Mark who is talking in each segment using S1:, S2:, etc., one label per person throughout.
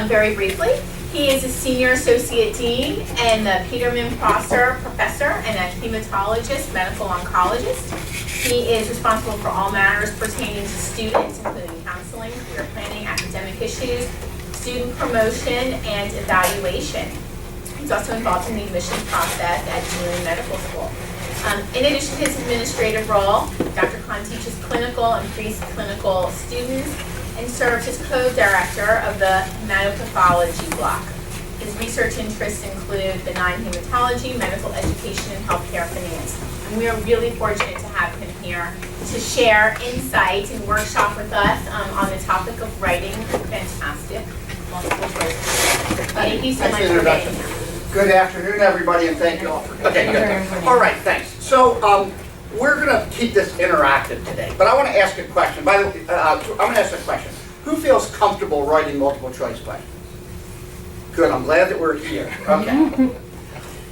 S1: very briefly. He is a senior associate dean and the Peterman Prosser professor and a hematologist, medical oncologist. He is responsible for all matters pertaining to students, including counseling, career planning, academic issues, student promotion, and evaluation. He's also involved in the admissions process at Tulane Medical School. In addition to his administrative role, Dr. Kahn teaches clinical and preclinical students and serves as co-director of the hematopathology block. His research interests include benign hematology, medical education, and healthcare finance. And we are really fortunate to have him here to share insight and workshop with us on the topic of writing fantastic multiple choice. Thank you so much for being here.
S2: Good afternoon, everybody, and thank you all for coming. Okay, good. All right, thanks. So we're going to keep this interactive today, but I want to ask a question. By the way, I'm going to ask a question. Who feels comfortable writing multiple choice questions? Good, I'm glad that we're here. Okay.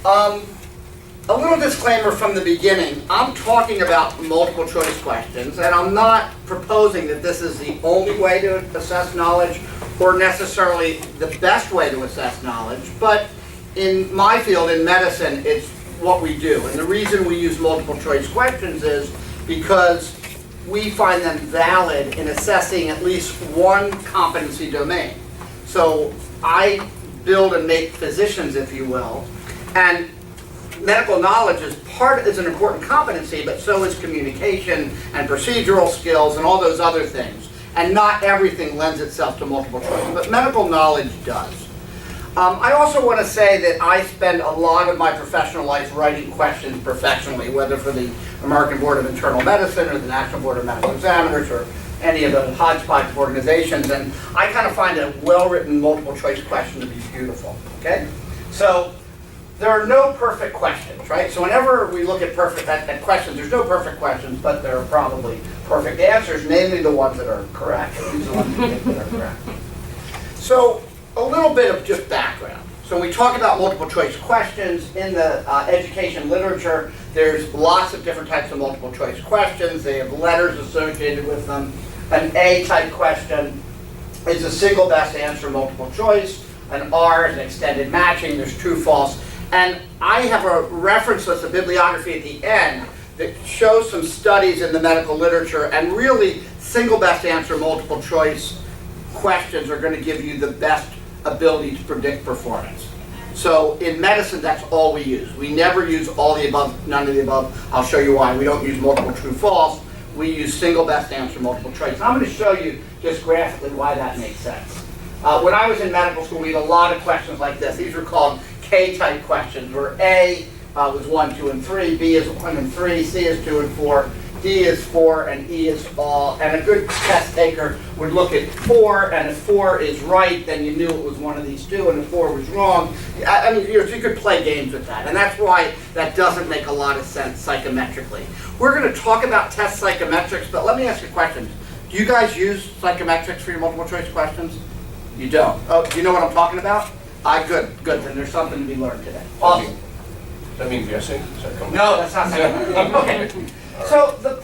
S2: A little disclaimer from the beginning. I'm talking about multiple choice questions, and I'm not proposing that this is the only way to assess knowledge or necessarily the best way to assess knowledge, but in my field, in medicine, it's what we do. And the reason we use multiple choice questions is because we find them valid in assessing at least one competency domain. So I build and make physicians, if you will, and medical knowledge is an important competency, but so is communication and procedural skills and all those other things. And not everything lends itself to multiple choice, but medical knowledge does. I also want to say that I spend a lot of my professional life writing questions professionally, whether for the American Board of Internal Medicine or the National Board of Medical Examiners or any of the hodgepodge organizations, and I kind of find a well-written multiple choice question to be beautiful, okay? So there are no perfect questions, right? So whenever we look at at questions, there's no perfect questions, but there are probably perfect answers, namely the ones that are correct. These are the ones that are correct. So a little bit of just background. So when we talk about multiple choice questions in the education literature, there's lots of different types of multiple choice questions. They have letters associated with them. An A type question is a single best answer multiple choice. An R is an extended matching. There's true, false. And I have a reference list, a bibliography at the end that shows some studies in the medical literature, and really single best answer multiple choice questions are going to give you the best ability to predict performance. So in medicine, that's all we use. We never use all the above, none of the above. I'll show you why. We don't use multiple true, false. We use single best answer multiple choice. And I'm going to show you just graphically why that makes sense. When I was in medical school, we had a lot of questions like this. These were called K-type questions, where A was 1, 2, and 3, B is 1 and 3, C is 2 and 4, D is 4, and E is all. And a good test taker would look at 4, and if 4 is right, then you knew it was one of these two, and if 4 was wrong. I mean, you could play games with that, and that's why that doesn't make a lot of sense psychometrically. We're going to talk about test psychometrics, but let me ask you a question. Do you guys use psychometrics for your multiple choice questions? You don't. Oh, do you know what I'm talking about? Good. Then there's something to be learned today. Awesome.
S3: That means guessing?
S2: No, that's not psychometrics. Okay. So the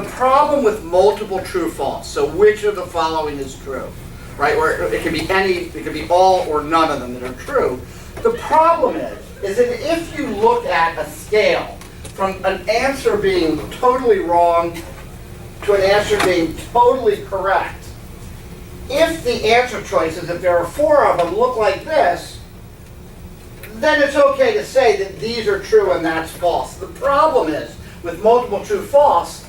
S2: problem with multiple true false, so which of the following is true, right? Where it can be any, it can be all or none of them that are true. The problem is that if you look at a scale from an answer being totally wrong to an answer being totally correct, if the answer choices, if there are 4 of them, look like this, then it's okay to say that these are true and that's false. The problem is, with multiple true false,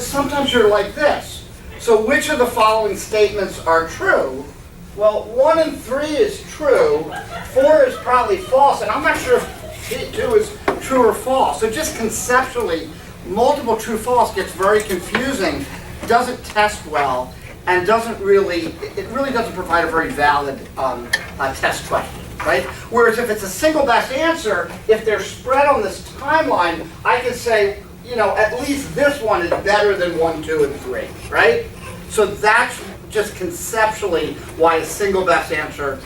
S2: sometimes you're like this. So which of the following statements are true? Well, 1 and 3 is true, 4 is probably false, and I'm not sure if 2 is true or false. So just conceptually, multiple true false gets very confusing, doesn't test well, and it really doesn't provide a very valid test question. Right? Whereas if it's a single best answer, if they're spread on this timeline, I can say, you know, at least this one is better than 1, 2, and 3, right? So that's just conceptually why a single best answer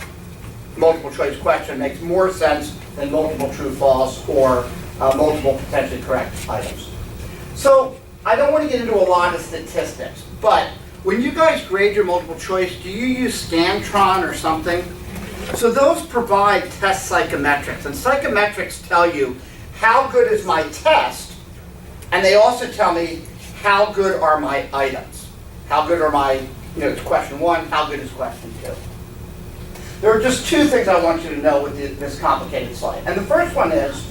S2: multiple choice question makes more sense than multiple true false or multiple potentially correct items. So I don't want to get into a lot of statistics, but when you guys grade your multiple choice, do you use Scantron or something? So those provide test psychometrics, and psychometrics tell you how good is my test, and they also tell me how good are my items. How good are my, it's question 1, how good is question 2? There are just 2 things I want you to know with this complicated slide. And the first one is,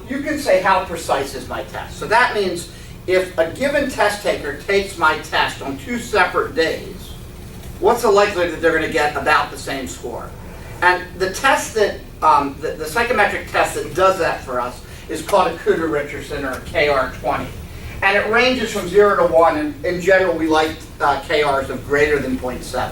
S2: you can say how precise is my test. So that means if a given test taker takes my test on 2 separate days, what's the likelihood that they're going to get about the same score? And the test that, the psychometric test that does that for us is called a Kuder-Richardson, or KR20. And it ranges from 0 to 1, and in general we like KRs of greater than 0.7.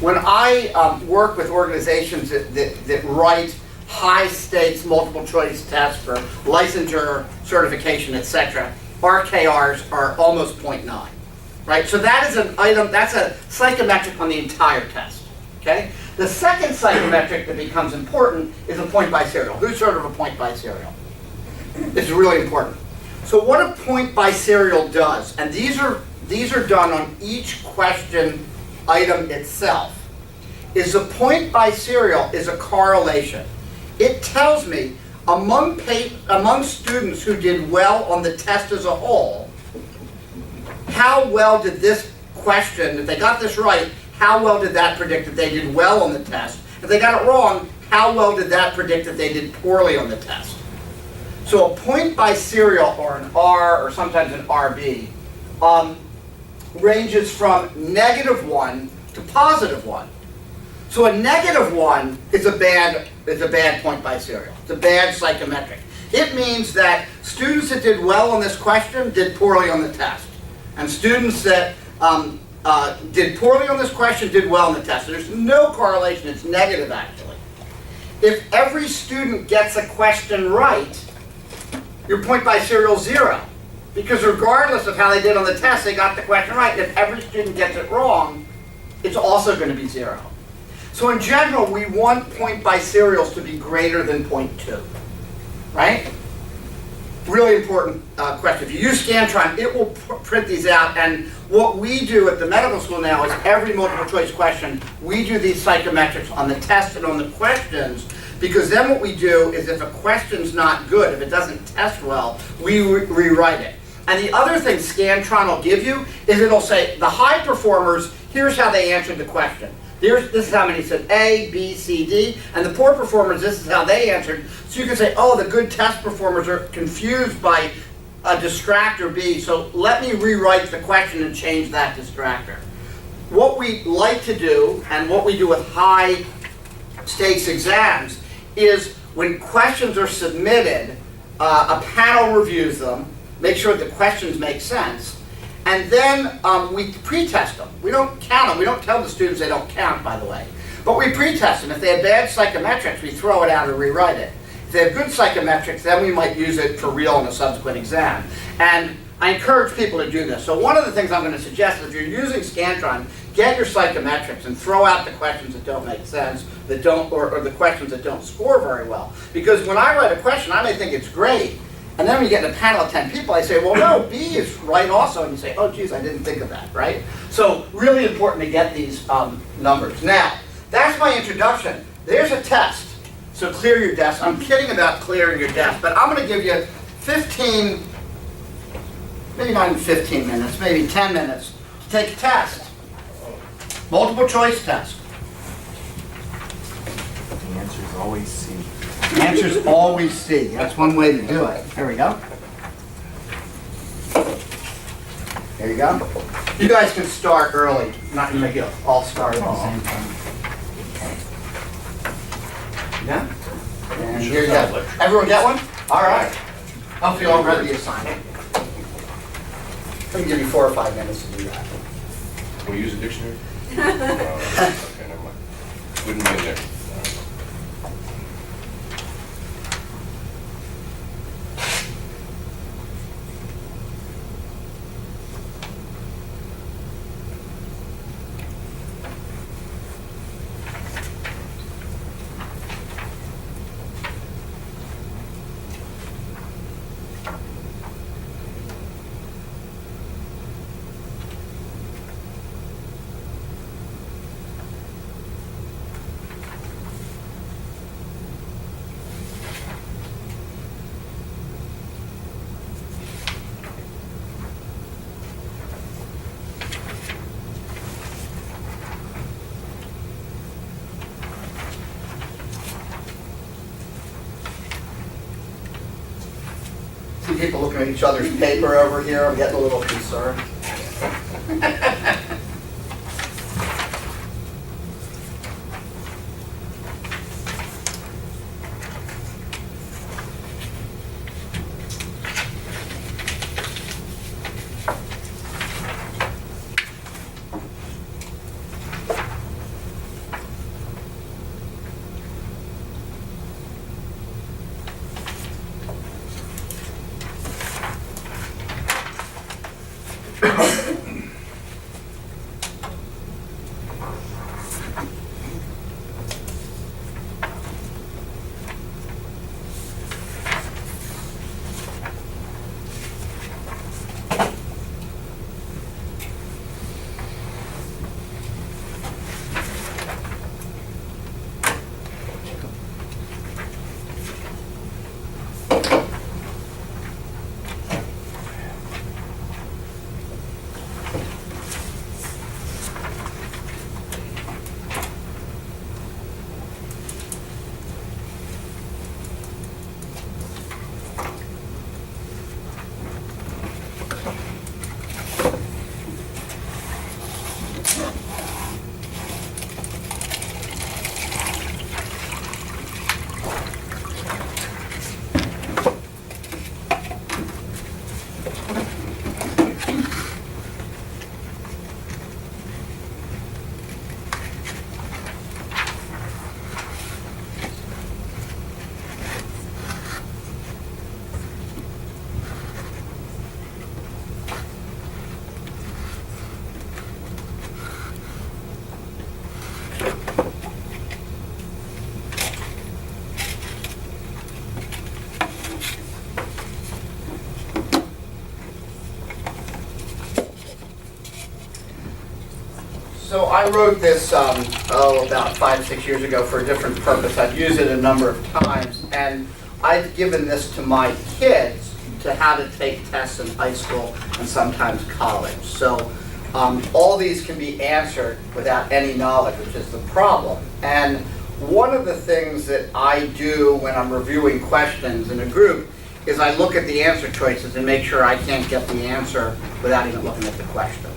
S2: When I work with organizations that write high-stakes multiple choice tests for licensure, certification, etc., our KRs are almost 0.9, right? So that is an item, that's a psychometric on the entire test, okay? The second psychometric that becomes important is a point by serial. Who's heard of a point by serial? It's really important. So what a point by serial does, and these are done on each question item itself, is a point by serial is a correlation. It tells me among students who did well on the test as a whole, how well did this question, if they got this right, how well did that predict that they did well on the test? If they got it wrong, how well did that predict that they did poorly on the test? So a point by serial, or an R, or sometimes an RB, ranges from -1 to +1. So a -1 is a bad point by serial. It's a bad psychometric. It means that students that did well on this question did poorly on the test, and students that did poorly on this question did well on the test. There's no correlation. It's negative, actually. If every student gets a question right, your point by serial is 0. Because regardless of how they did on the test, they got the question right. If every student gets it wrong, it's also going to be 0. So in general, we want point by serials to be greater than 0.2, right? Really important question. If you use Scantron, it will print these out, and what we do at the medical school now is every multiple choice question, we do these psychometrics on the test and on the questions, because then what we do is if a question's not good, if it doesn't test well, we rewrite it. And the other thing Scantron will give you is it'll say, the high performers, here's how they answered the question. This is how many said A, B, C, D, and the poor performers, this is how they answered. So you can say, oh, the good test performers are confused by a distractor B, so let me rewrite the question and change that distractor. What we like to do, and what we do with high stakes exams, is when questions are submitted, a panel reviews them, make sure the questions make sense, and then we pre-test them. We don't count them. We don't tell the students they don't count, by the way. But we pre-test them. If they have bad psychometrics, we throw it out and rewrite it. If they have good psychometrics, then we might use it for real in a subsequent exam. And I encourage people to do this. So one of the things I'm going to suggest is if you're using Scantron, get your psychometrics and throw out the questions that don't make sense, that don't, or the questions that don't score very well. Because when I write a question, I may think it's great, and then when you get in a panel of 10 people, I say, well, no, B is right also. And you say, oh, geez, I didn't think of that, right? So really important to get these numbers. Now, that's my introduction. There's a test. So clear your desk. I'm kidding about clearing your desk, but I'm going to give you 15, maybe not even 15 minutes, maybe 10 minutes to take a test. Multiple choice test.
S4: The answer is always C.
S2: The answer is always C. That's one way to do it. There we go. There you go. You guys can start early. Not going to make you all start at the same time. Yeah? And here you go. Everyone get one? All right. Hopefully you all read the assignment. Let me give you 4 or 5 minutes to do that.
S3: Can we use a dictionary? Okay, never mind. Wouldn't be in there.
S2: Two people looking at each other's paper over here. I'm getting a little concerned. So I wrote this, about 5 or 6 years ago for a different purpose. I've used it a number of times, and I've given this to my kids to how to take tests in high school and sometimes college. So all these can be answered without any knowledge, which is the problem. And one of the things that I do when I'm reviewing questions in a group is I look at the answer choices and make sure I can't get the answer without even looking at the question.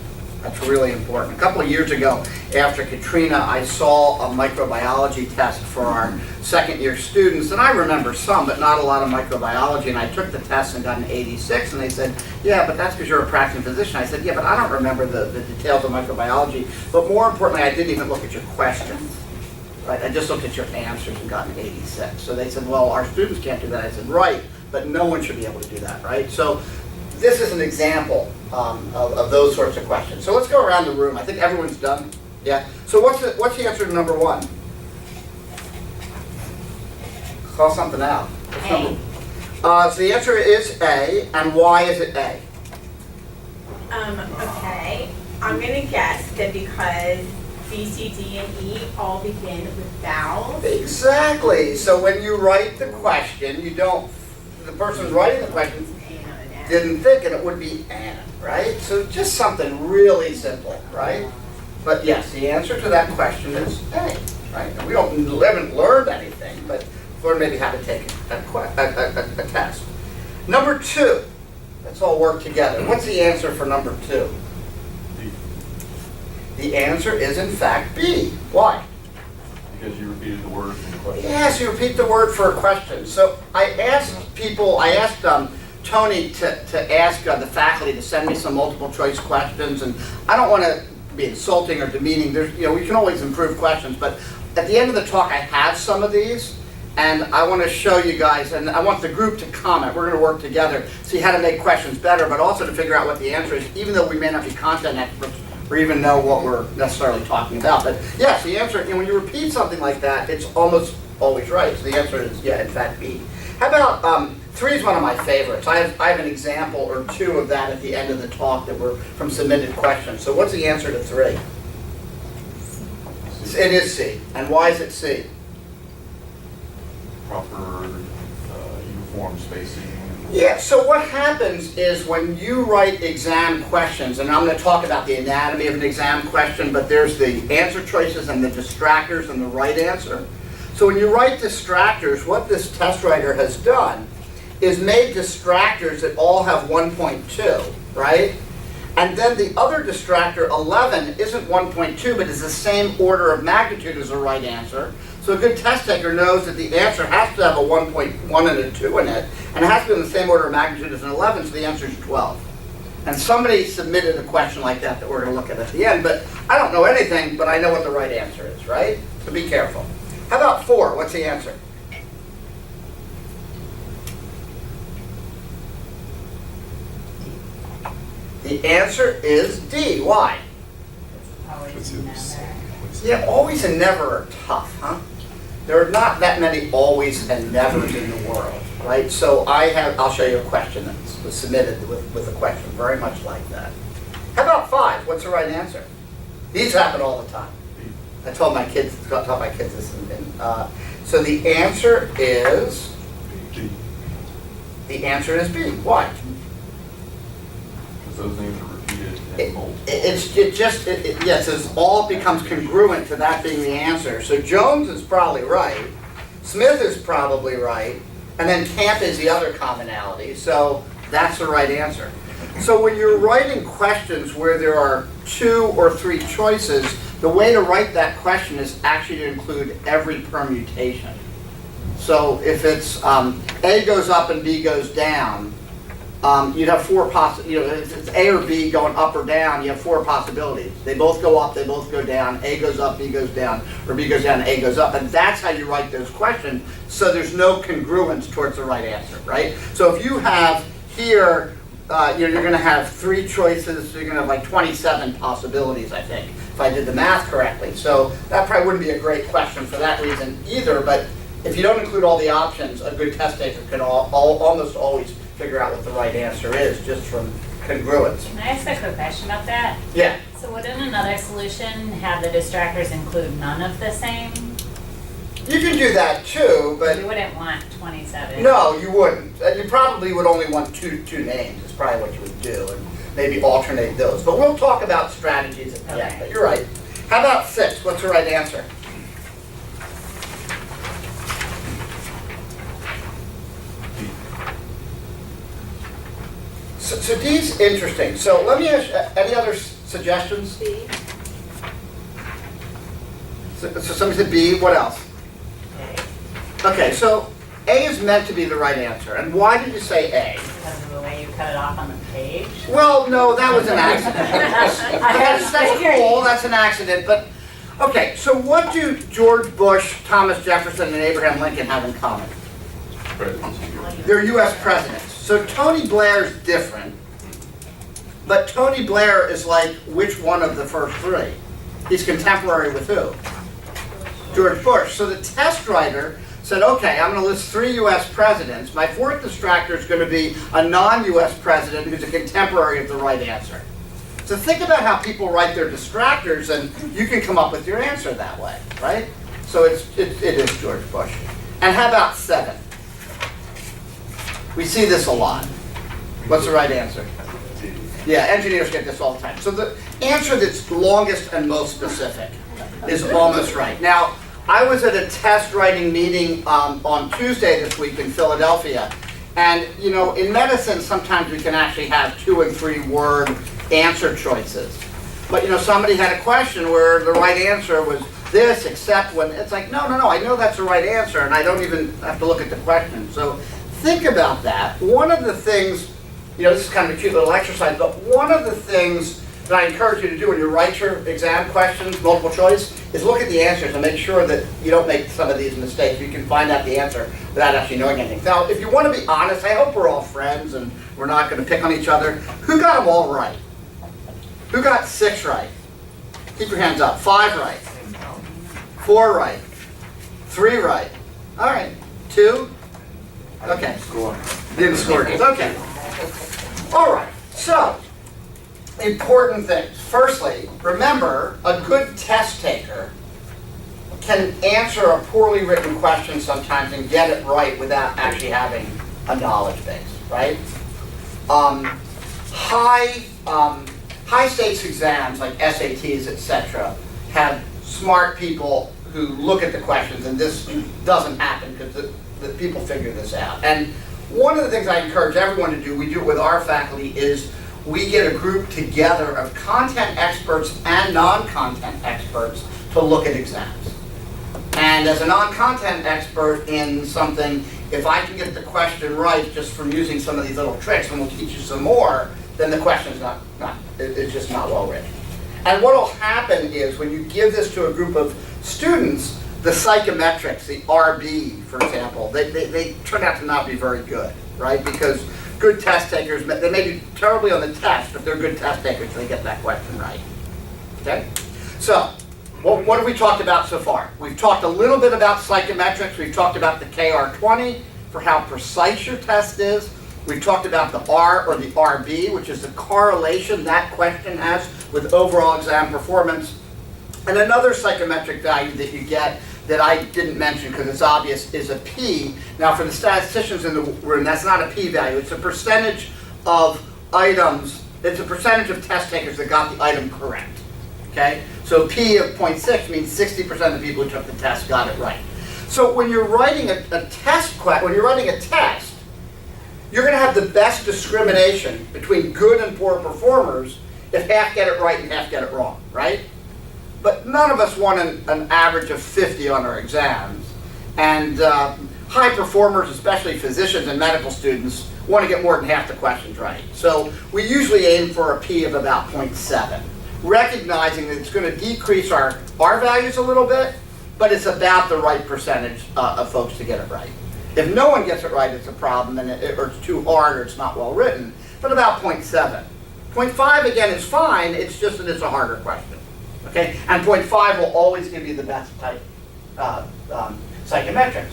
S2: That's really important. A couple of years ago, after Katrina, I saw a microbiology test for our second-year students, and I remember some, but not a lot of microbiology, and I took the test and got an 86, and they said, yeah, but that's because you're a practicing physician. I said, yeah, but I don't remember the details of microbiology, but more importantly, I didn't even look at your questions. Right? I just looked at your answers and got an 86. So they said, well, our students can't do that. I said, right, but no one should be able to do that, right? So this is an example of those sorts of questions. So let's go around the room. I think everyone's done. Yeah. So what's the answer to number one? Call something out. So the answer is A, and why is it A?
S1: Okay, I'm gonna guess that because B, C, D, and E all begin with vowels.
S2: Exactly. So when you write the question, you don't, the person writing the question didn't think, and it would be Anna, right? So just something really simple, right? But yes, the answer to that question is A, right? And we haven't learned anything, but learned maybe how to take a test. Number two, let's all work together. What's the answer for number two?
S3: B.
S2: The answer is in fact B. Why?
S3: Because you repeated the word in the question.
S2: Yes, you repeat the word for a question. So I asked Tony to ask the faculty to send me some multiple choice questions, and I don't want to be insulting or demeaning. There's, we can always improve questions, but at the end of the talk I have some of these, and I want to show you guys, and I want the group to comment. We're going to work together, see how to make questions better, but also to figure out what the answer is, even though we may not be content experts or even know what we're necessarily talking about. But yes, the answer, when you repeat something like that, it's almost always right. So the answer is, yeah, in fact, B. How about, 3 is one of my favorites. I have an example or two of that at the end of the talk that were from submitted questions. So what's the answer to 3? It is C. And why is it C?
S3: Proper uniform spacing.
S2: Yeah, so what happens is when you write exam questions, and I'm going to talk about the anatomy of an exam question, but there's the answer choices and the distractors and the right answer. So when you write distractors, what this test writer has done is made distractors that all have 1.2, right? And then the other distractor, 11, isn't 1.2, but is the same order of magnitude as the right answer. So a good test taker knows that the answer has to have a 1.1 and a 2 in it, and it has to be in the same order of magnitude as an 11, so the answer is 12. And somebody submitted a question like that that we're going to look at the end, but I don't know anything, but I know what the right answer is, right? So be careful. How about 4? What's the answer? The answer is D. Why?
S5: Always never.
S2: Yeah, always and never are tough, huh? There are not that many always and nevers in the world, right? So I'll show you a question that was submitted with a question very much like that. How about 5? What's the right answer? These happen all the time. I taught my kids this. So the answer is
S3: D.
S2: The answer is B. Why?
S3: Because those names are repeated in multiple.
S2: It says all becomes congruent to that being the answer. So Jones is probably right, Smith is probably right, and then Camp is the other commonality. So that's the right answer. So when you're writing questions where there are 2 or 3 choices, the way to write that question is actually to include every permutation. So if it's A goes up and B goes down, you'd have 4 if it's A or B going up or down, you have 4 possibilities. They both go up, they both go down, A goes up, B goes down, or B goes down, A goes up. And that's how you write those questions, so there's no congruence towards the right answer, right? So if you have here, you're going to have 3 choices, so you're going to have like 27 possibilities, I think, if I did the math correctly. So that probably wouldn't be a great question for that reason either, but if you don't include all the options, a good test taker can almost always figure out what the right answer is just from congruence.
S5: Can I ask a quick question about that?
S2: Yeah.
S5: So wouldn't another solution have the distractors include none of the same?
S2: You can do that too, but
S5: You wouldn't want 27.
S2: no, you wouldn't. You probably would only want two names. Is probably what you would do, and maybe alternate those. But we'll talk about strategies at the end.
S5: Okay.
S2: But you're right. How about 6? What's the right answer? So D's interesting. So let me ask, any other suggestions?
S1: B.
S2: So somebody said B, what else? Okay, so A is meant to be the right answer. And why did you say A?
S5: Because of the way you cut it off on the page.
S2: Well, no, that was an accident. That's cool, that's an accident, but, okay, so what do George Bush, Thomas Jefferson, and Abraham Lincoln have in common? They're US presidents. So Tony Blair's different, but Tony Blair is like which one of the first 3? He's contemporary with who? George Bush. So the test writer said, okay, I'm going to list 3 US presidents. My 4th distractor is going to be a non-US president who's a contemporary of the right answer. So think about how people write their distractors, and you can come up with your answer that way, right? So it is George Bush. And how about 7? We see this a lot. What's the right answer? Yeah, engineers get this all the time. So the answer that's longest and most specific is almost right. Now, I was at a test writing meeting on Tuesday this week in Philadelphia, and you know, in medicine sometimes we can actually have 2 and 3 word answer choices. But you know, somebody had a question where the right answer was this, except when it's like, no, I know that's the right answer, and I don't even have to look at the question. So think about that. One of the things, you know, this is kind of a cute little exercise, but one of the things that I encourage you to do when you write your exam questions, multiple choice, is look at the answers and make sure that you don't make some of these mistakes. You can find out the answer without actually knowing anything. Now, if you want to be honest, I hope we're all friends and we're not going to pick on each other. Who got them all right? Who got 6 right? Keep your hands up. 5 right. 4 right. 3 right. All right. 2? Okay. Didn't score. Okay. All right. So, important things. Firstly, remember, a good test taker can answer a poorly written question sometimes and get it right without actually having a knowledge base, right? High stakes exams like SATs, etc., have smart people who look at the questions, and this doesn't happen because the people figure this out. And one of the things I encourage everyone to do, we do it with our faculty, is we get a group together of content experts and non-content experts to look at exams. And as a non-content expert in something, if I can get the question right just from using some of these little tricks, and we'll teach you some more, then the question's it's just not well written. And what will happen is when you give this to a group of students, the psychometrics, the RB, for example, they turn out to not be very good, right? Because good test takers, they may be terribly on the test, but they're good test takers, they get that question right. Okay? So, what have we talked about so far? We've talked a little bit about psychometrics. We've talked about the KR20 for how precise your test is. We've talked about the R or the RB, which is the correlation that question has with overall exam performance. And another psychometric value that you get that I didn't mention because it's obvious is a P. Now for the statisticians in the room, that's not a P value. It's a percentage of items, it's a percentage of test takers that got the item correct. Okay? So P of 0.6 means 60% of the people who took the test got it right. So when you're writing a test, you're going to have the best discrimination between good and poor performers if half get it right and half get it wrong, right? But none of us want an average of 50 on our exams. And high performers, especially physicians and medical students, want to get more than half the questions right. So we usually aim for a P of about 0.7, recognizing that it's going to decrease our values a little bit, but it's about the right percentage of folks to get it right. If no one gets it right, it's a problem, or it's too hard, or it's not well written, but about 0.7. 0.5, again, is fine, it's just that it's a harder question. Okay? And 0.5 will always give you the best type psychometrics.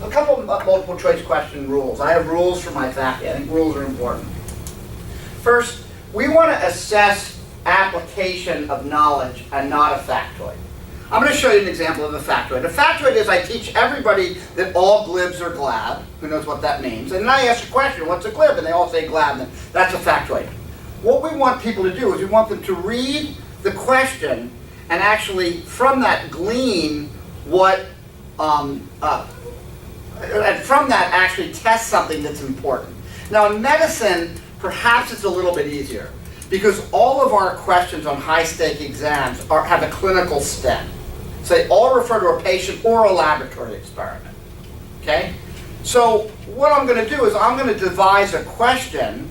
S2: A couple of multiple choice question rules. I have rules for my faculty. I think rules are important. First, we want to assess application of knowledge and not a factoid. I'm going to show you an example of a factoid. A factoid is I teach everybody that all glibs are glab. Who knows what that means? And then I ask a question, what's a glib? And they all say glab, and that's a factoid. What we want people to do is we want them to read the question and actually from that glean what, and from that actually test something that's important. Now in medicine, perhaps it's a little bit easier because all of our questions on high-stake exams have a clinical stem. So they all refer to a patient or a laboratory experiment, okay? So what I'm going to do is I'm going to devise a question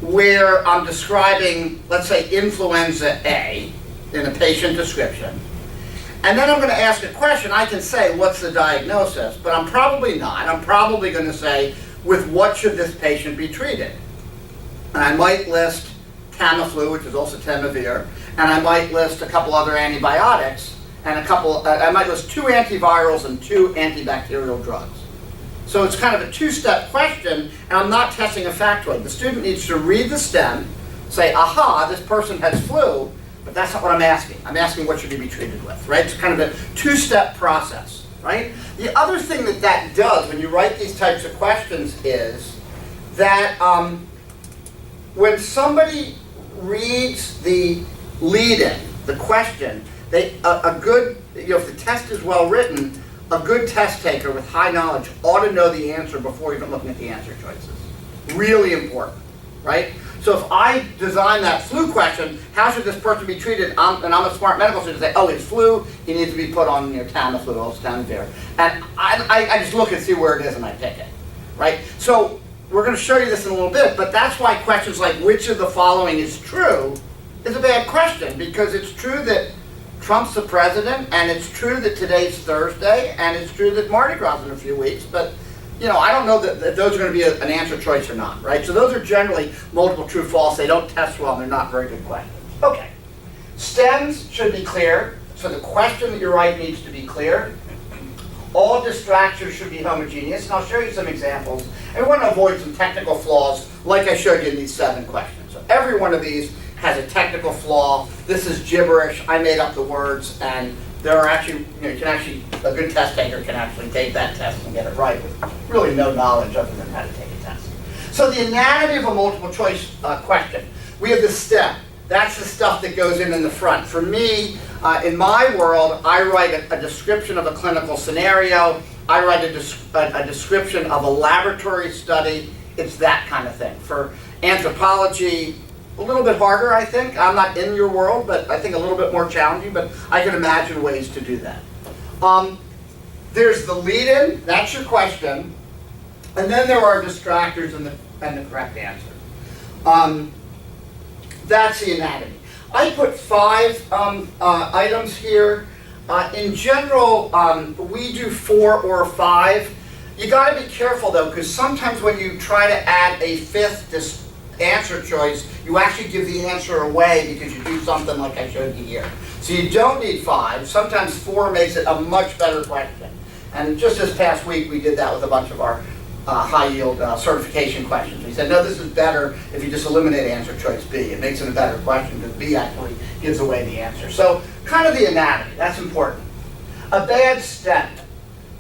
S2: where I'm describing, let's say, influenza A in a patient description. And then I'm going to ask a question. I can say, what's the diagnosis? But I'm probably not. I'm probably going to say, with what should this patient be treated? And I might list Tamiflu, which is also Temavir, and I might list a couple other antibiotics, and I might list 2 antivirals and 2 antibacterial drugs. So it's kind of a 2-step question, and I'm not testing a factoid. The student needs to read the stem, say, aha, this person has flu, but that's not what I'm asking. I'm asking what should he be treated with, right? It's kind of a 2-step process, right? The other thing that does when you write these types of questions is that when somebody reads the lead-in, the question, if the test is well written, a good test taker with high knowledge ought to know the answer before even looking at the answer choices. Really important, right? So if I design that flu question, how should this person be treated? And I'm a smart medical student, say, oh, it's flu, he needs to be put on Tamiflu, or Tamiflu. And I just look and see where it is and I pick it, right? So we're going to show you this in a little bit, but that's why questions like which of the following is true is a bad question, because it's true that Trump's the president, and it's true that today's Thursday, and it's true that Mardi Gras in a few weeks, but I don't know that those are going to be an answer choice or not, right? So those are generally multiple true false. They don't test well, and they're not very good questions. Okay. Stems should be clear, so the question that you write needs to be clear. All distractors should be homogeneous, and I'll show you some examples. And we want to avoid some technical flaws like I showed you in these 7 questions. So every one of these has a technical flaw. This is gibberish. I made up the words, and there are actually, a good test taker can actually take that test and get it right with really no knowledge other than how to take a test. So the anatomy of a multiple choice question. We have the stem. That's the stuff that goes in the front. For me, In my world, I write a description of a clinical scenario. I write a description of a laboratory study. It's that kind of thing. For anthropology, a little bit harder, I think. I'm not in your world, but I think a little bit more challenging, but I can imagine ways to do that. There's the lead-in, that's your question, and then there are distractors and the correct answer. That's the anatomy. I put 5 items here. In general, we do 4 or 5. You got to be careful though, because sometimes when you try to add a 5th answer choice, you actually give the answer away because you do something like I showed you here. So you don't need 5. Sometimes 4 makes it a much better question. And just this past week, we did that with a bunch of our high-yield certification questions. We said, no, this is better if you just eliminate answer choice B. It makes it a better question because B actually gives away the answer. So kind of the anatomy, that's important. A bad stent.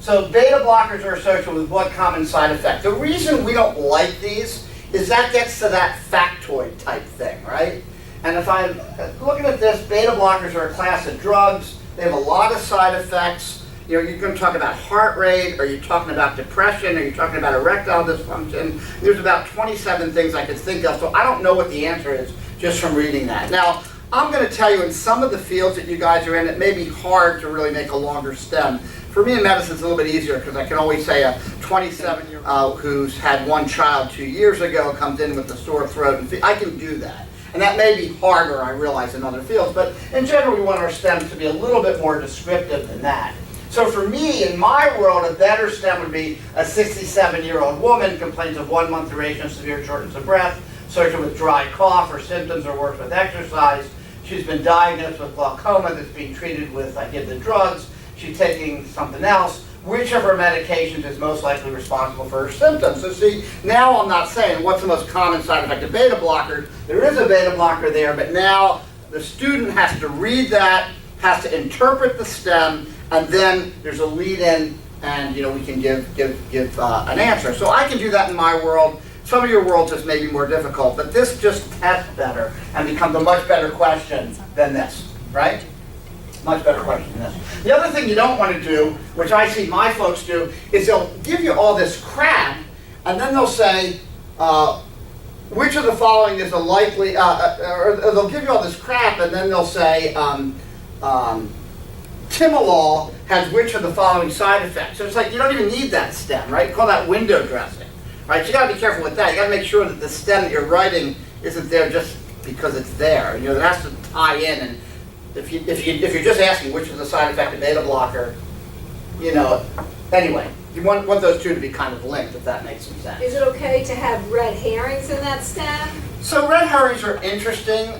S2: So beta blockers are associated with what common side effect? The reason we don't like these is that gets to that factoid type thing, right? And if I'm looking at this, beta blockers are a class of drugs. They have a lot of side effects. You know, you're going to talk about heart rate, or you're talking about depression, or you're talking about erectile dysfunction. There's about 27 things I could think of, so I don't know what the answer is just from reading that. Now, I'm going to tell you in some of the fields that you guys are in, it may be hard to really make a longer stem. For me in medicine, it's a little bit easier because I can always say a 27-year-old who's had 1 child 2 years ago comes in with a sore throat, and I can do that. And that may be harder, I realize, in other fields, but in general, we want our stems to be a little bit more descriptive than that. So for me, in my world, a better stem would be a 67-year-old woman complains of 1 month duration of severe shortness of breath, associated with dry cough or symptoms or worse with exercise. She's been diagnosed with glaucoma that's being treated with, I give the drugs. She's taking something else. Which of her medications is most likely responsible for her symptoms? So see, now I'm not saying what's the most common side effect of beta blockers. There is a beta blocker there, but now the student has to read that, has to interpret the stem, and then there's a lead-in, and we can give an answer. So I can do that in my world. Some of your worlds is maybe more difficult, but this just tests better and becomes a much better question than this, right? Much better question than this. The other thing you don't want to do, which I see my folks do, is they'll give you all this crap, and then they'll say, which of the following is a likely, or they'll give you all this crap, and then they'll say, Timolol has which of the following side effects. So it's like you don't even need that stem, right? Call that window dressing, right? So you got to be careful with that. You got to make sure that the stem that you're writing isn't there just because it's there. It has to tie in. And if you're just asking which is the side effect of beta blocker, anyway, you want those two to be kind of linked, if that makes some sense.
S6: Is it okay to have red herrings in that stem?
S2: So red herrings are interesting.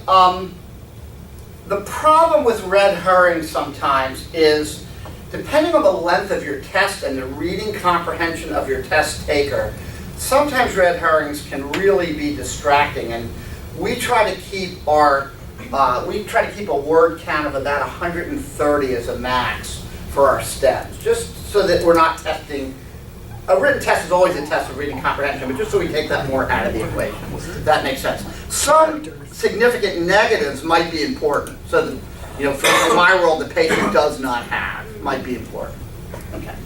S2: The problem with red herrings sometimes is, depending on the length of your test and the reading comprehension of your test taker, sometimes red herrings can really be distracting. And we try to keep a word count of about 130 as a max for our stems, just so that we're not testing. A written test is always a test of reading comprehension, but just so we take that more out of the equation. If that makes sense. Some significant negatives might be important. So that, in my world, the patient does not have might be important. Okay.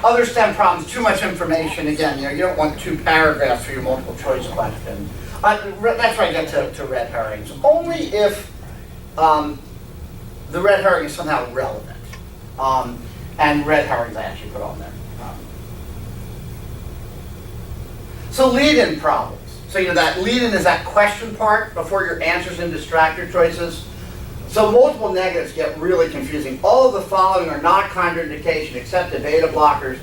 S2: Other STEM problems, too much information. Again, you don't want 2 paragraphs for your multiple choice question. That's where I get to red herrings. Only if the red herring is somehow relevant. And red herrings I actually put on there. So lead-in problems. So that lead-in is that question part before your answers and distractor choices. So multiple negatives get really confusing. All of the following are not contraindication except the beta blockers.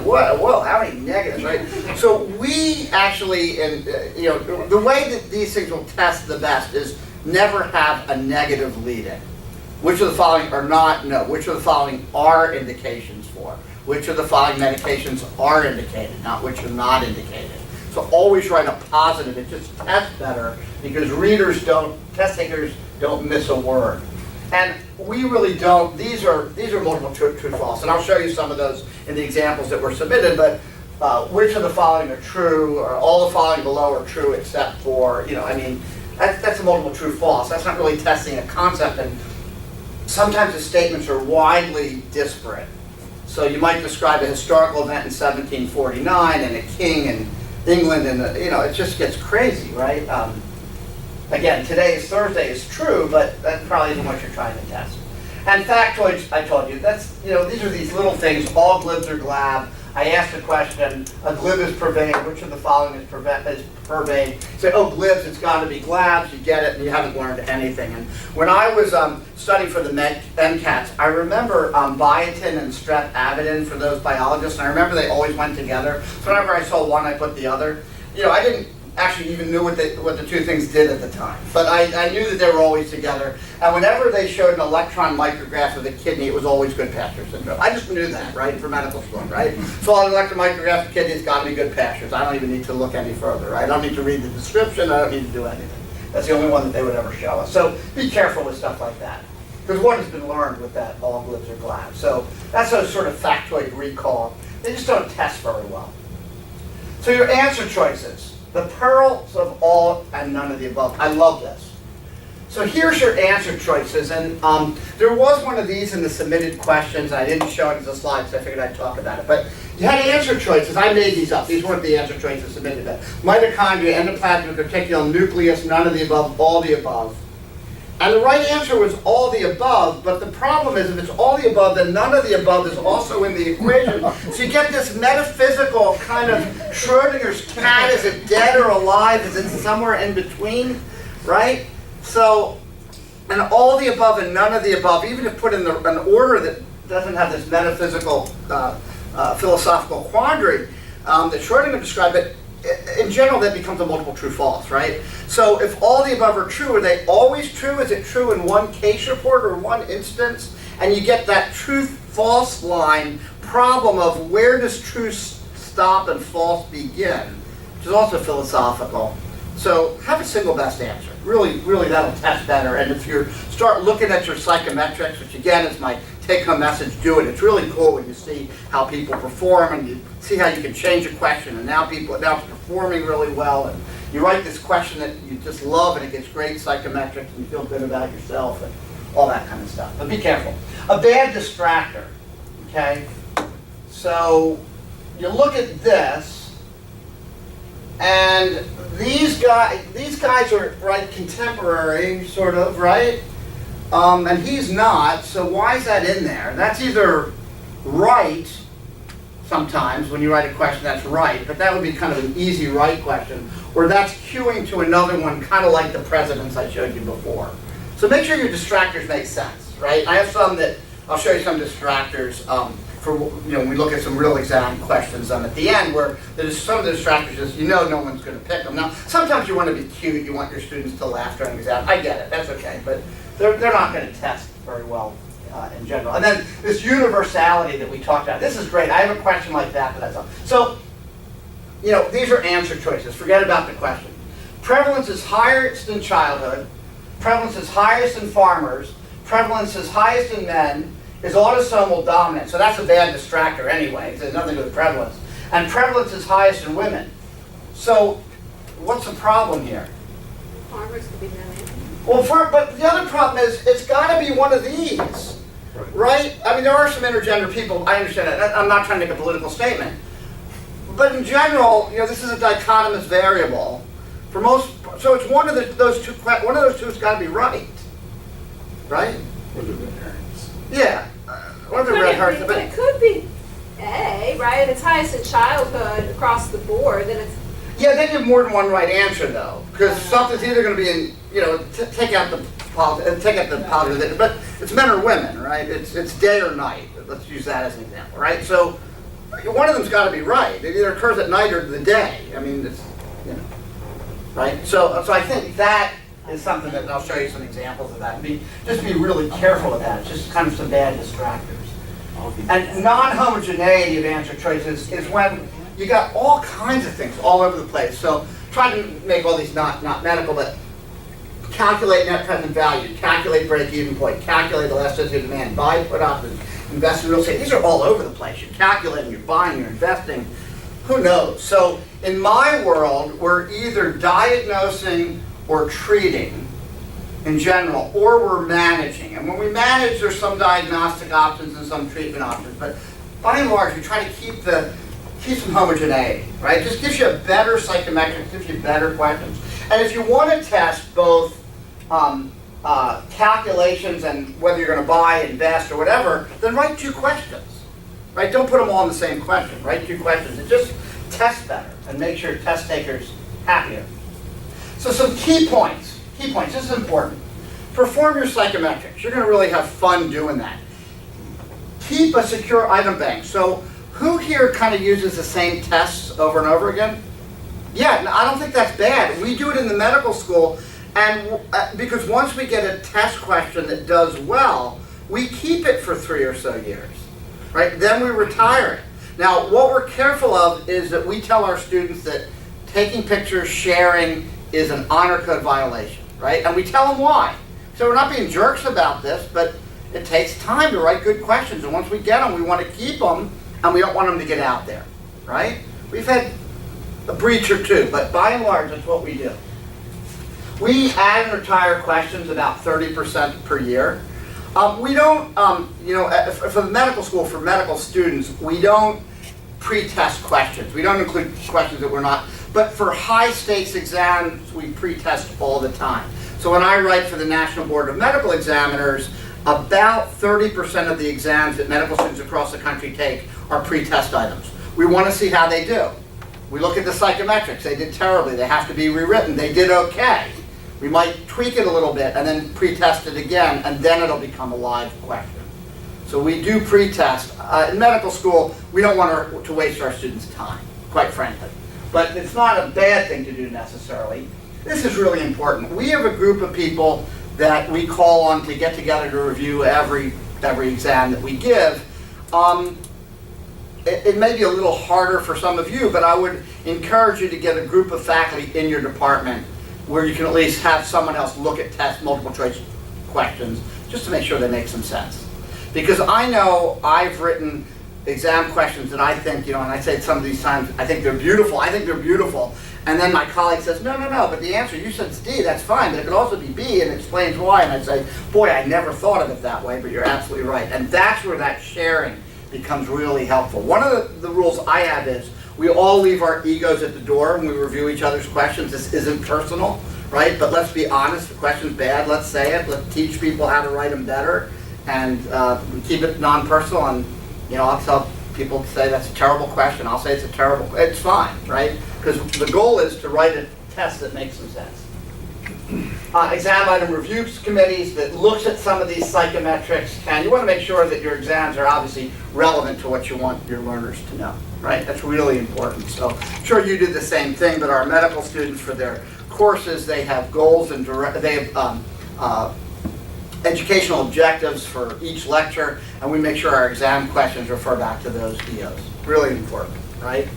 S2: Whoa, how many negatives, right? So we actually, the way that these things will test the best is never have a negative lead-in. Which of the following are not? No. Which of the following are indications for? Which of the following medications are indicated, not which are not indicated. So always write a positive. It just tests better because test takers don't miss a word. And we really don't. These are multiple true false, and I'll show you some of those in the examples that were submitted. But which of the following are true, or all the following below are true except for, that's a multiple true false. That's not really testing a concept. And sometimes the statements are widely disparate. So you might describe a historical event in 1749 and a king in England, and it just gets crazy, right? Again, today's Thursday is true, but that probably isn't what you're trying to test. And factoids, I told you, these are these little things, all glibs are glab. I asked a question, a glib is purveyed, which of the following is purveyed? Say, oh, glibs, it's got to be glabs, you get it, and you haven't learned anything. And when I was studying for the MCATs, I remember biotin and strep avidin for those biologists, and I remember they always went together. So whenever I saw one, I put the other. I didn't actually even knew what the two things did at the time. But I knew that they were always together. And whenever they showed an electron micrograph of the kidney, it was always Goodpasture syndrome. I just knew that, right, for medical school, right? So an electron micrograph of the kidney has got to be Goodpastures. I don't even need to look any further, right? I don't need to read the description. I don't need to do anything. That's the only one that they would ever show us. So be careful with stuff like that. Because what has been learned with that, all glibs are glad. So that's a sort of factoid recall. They just don't test very well. So your answer choices. The pearls of all and none of the above. I love this. So here's your answer choices, and there was one of these in the submitted questions. I didn't show it as a slide because I figured I'd talk about it. But you had answer choices. I made these up. These weren't the answer choices submitted. Mitochondria, endoplasmic reticulum, nucleus, none of the above, all the above. And the right answer was all the above, but the problem is if it's all the above, then none of the above is also in the equation. So you get this metaphysical kind of Schrodinger's cat, is it dead or alive? Is it somewhere in between, right? So, and all the above and none of the above, even if put in an order that doesn't have this metaphysical, philosophical quandary that Schrodinger described, but in general, that becomes a multiple true false, right? So if all the above are true, are they always true? Is it true in one case report or one instance? And you get that truth-false line problem of where does truth stop and false begin, which is also philosophical. So have a single best answer. Really, really that'll test better. And if you start looking at your psychometrics, which again is my take-home message, do it. It's really cool when you see how people perform and you see how you can change a question, and now it's performing really well, and you write this question that you just love and it gets great psychometrics and you feel good about yourself and all that kind of stuff. But be careful. A bad distractor, okay? So you look at this, and these guys are right contemporary, sort of, right? And he's not, so why is that in there? That's either right, sometimes when you write a question that's right, but that would be kind of an easy right question, or that's cueing to another one, kind of like the presidents I showed you before. So make sure your distractors make sense, right? I have some that, I'll show you some distractors for, when we look at some real exam questions at the end where there's some of the distractors just, no one's going to pick them. Now, sometimes you want to be cute, you want your students to laugh during the exam. I get it, that's okay, but they're not going to test very well in general. And then this universality that we talked about, this is great. I have a question like that I saw. So, these are answer choices. Forget about the question. Prevalence is highest in childhood. Prevalence is highest in farmers. Prevalence is highest in men. Is autosomal dominant. So that's a bad distractor anyway. It has nothing to do with prevalence. And prevalence is highest in women. So what's the problem here?
S6: Farmers could be men.
S2: Well, but the other problem is it's got to be one of these, right? I mean, there are some intergender people. I understand that. I'm not trying to make a political statement, but in general, this is a dichotomous variable. For most, so it's one of those two. One of those two has got to be right, right?
S4: Or the red herrings.
S2: Yeah, one of the red herrings.
S6: But it could be A, right? If it's highest in childhood across the board, then it's.
S2: Yeah, then you have more than one right answer though, because something's either going to be in, take out the positive, but it's men or women, right? It's day or night. Let's use that as an example, right? So one of them's got to be right. It either occurs at night or the day. I mean, it's right. So I think that is something that I'll show you some examples of that. Just be really careful of that. It's just kind of some bad distractors. And non-homogeneity of answer choices is when you got all kinds of things all over the place. So try to make all these not medical, but calculate net present value, calculate break-even point, calculate elasticity of demand, buy, put options, invest in real estate. These are all over the place. You're calculating, you're buying, you're investing. Who knows? So in my world, we're either diagnosing or treating, in general, or we're managing. And when we manage, there's some diagnostic options and some treatment options. But by and large, we try to keep some homogeneity, right? It just gives you a better psychometric, gives you better questions. And if you want to test both calculations and whether you're going to buy, invest, or whatever, then write 2 questions, right? Don't put them all in the same question. Write 2 questions. It just tests better and makes your test takers happier. So some key points. Key points. This is important. Perform your psychometrics. You're going to really have fun doing that. Keep a secure item bank. So who here kind of uses the same tests over and over again? Yeah, I don't think that's bad. We do it in the medical school, and because once we get a test question that does well, we keep it for 3 or so years, right? Then we retire it. Now, what we're careful of is that we tell our students that taking pictures, sharing is an honor code violation, right? And we tell them why. So we're not being jerks about this, but it takes time to write good questions, and once we get them, we want to keep them, and we don't want them to get out there, right? We've had a breach or 2, but by and large, that's what we do. We add and retire questions about 30% per year. We don't, for the medical school, for medical students, we don't pre-test questions. We don't include questions that we're not, but for high stakes exams, we pre-test all the time. So when I write for the National Board of Medical Examiners, about 30% of the exams that medical students across the country take are pre-test items. We want to see how they do. We look at the psychometrics. They did terribly. They have to be rewritten. They did okay. We might tweak it a little bit and then pre-test it again, and then it'll become a live question. So we do pre-test. In medical school, we don't want to waste our students' time, quite frankly. But it's not a bad thing to do necessarily. This is really important. We have a group of people that we call on to get together to review every exam that we give. It may be a little harder for some of you, but I would encourage you to get a group of faculty in your department where you can at least have someone else look at test multiple choice questions just to make sure they make some sense. Because I know I've written exam questions that I think, and I say some of these times, I think they're beautiful, and then my colleague says, no, but the answer, you said it's D, that's fine, but it could also be B, and explains why, and I'd say, boy, I never thought of it that way, but you're absolutely right. And that's where that sharing becomes really helpful. One of the rules I have is we all leave our egos at the door when we review each other's questions. This isn't personal, right? But let's be honest, the question's bad, let's say it, let's teach people how to write them better, and keep it non-personal, and I'll tell people to say that's a terrible question, I'll say it's fine, right? Because the goal is to write a test that makes some sense. Exam item review committees that looks at some of these psychometrics, and you want to make sure that your exams are obviously relevant to what you want your learners to know, right? That's really important. So I'm sure you did the same thing, but our medical students, for their courses, they have goals and they have educational objectives for each lecture, and we make sure our exam questions refer back to those EOs. Really important, right?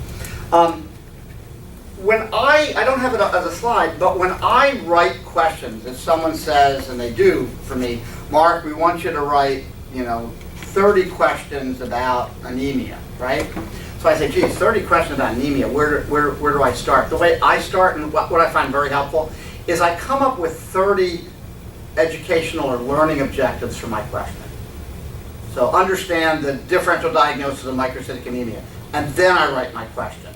S2: When I don't have it as a slide, but when I write questions, if someone says, and they do for me, Mark, we want you to write, 30 questions about anemia, right? So I say, geez, 30 questions about anemia, where do I start? The way I start, and what I find very helpful, is I come up with 30 educational or learning objectives for my question. So understand the differential diagnosis of microcytic anemia, and then I write my question.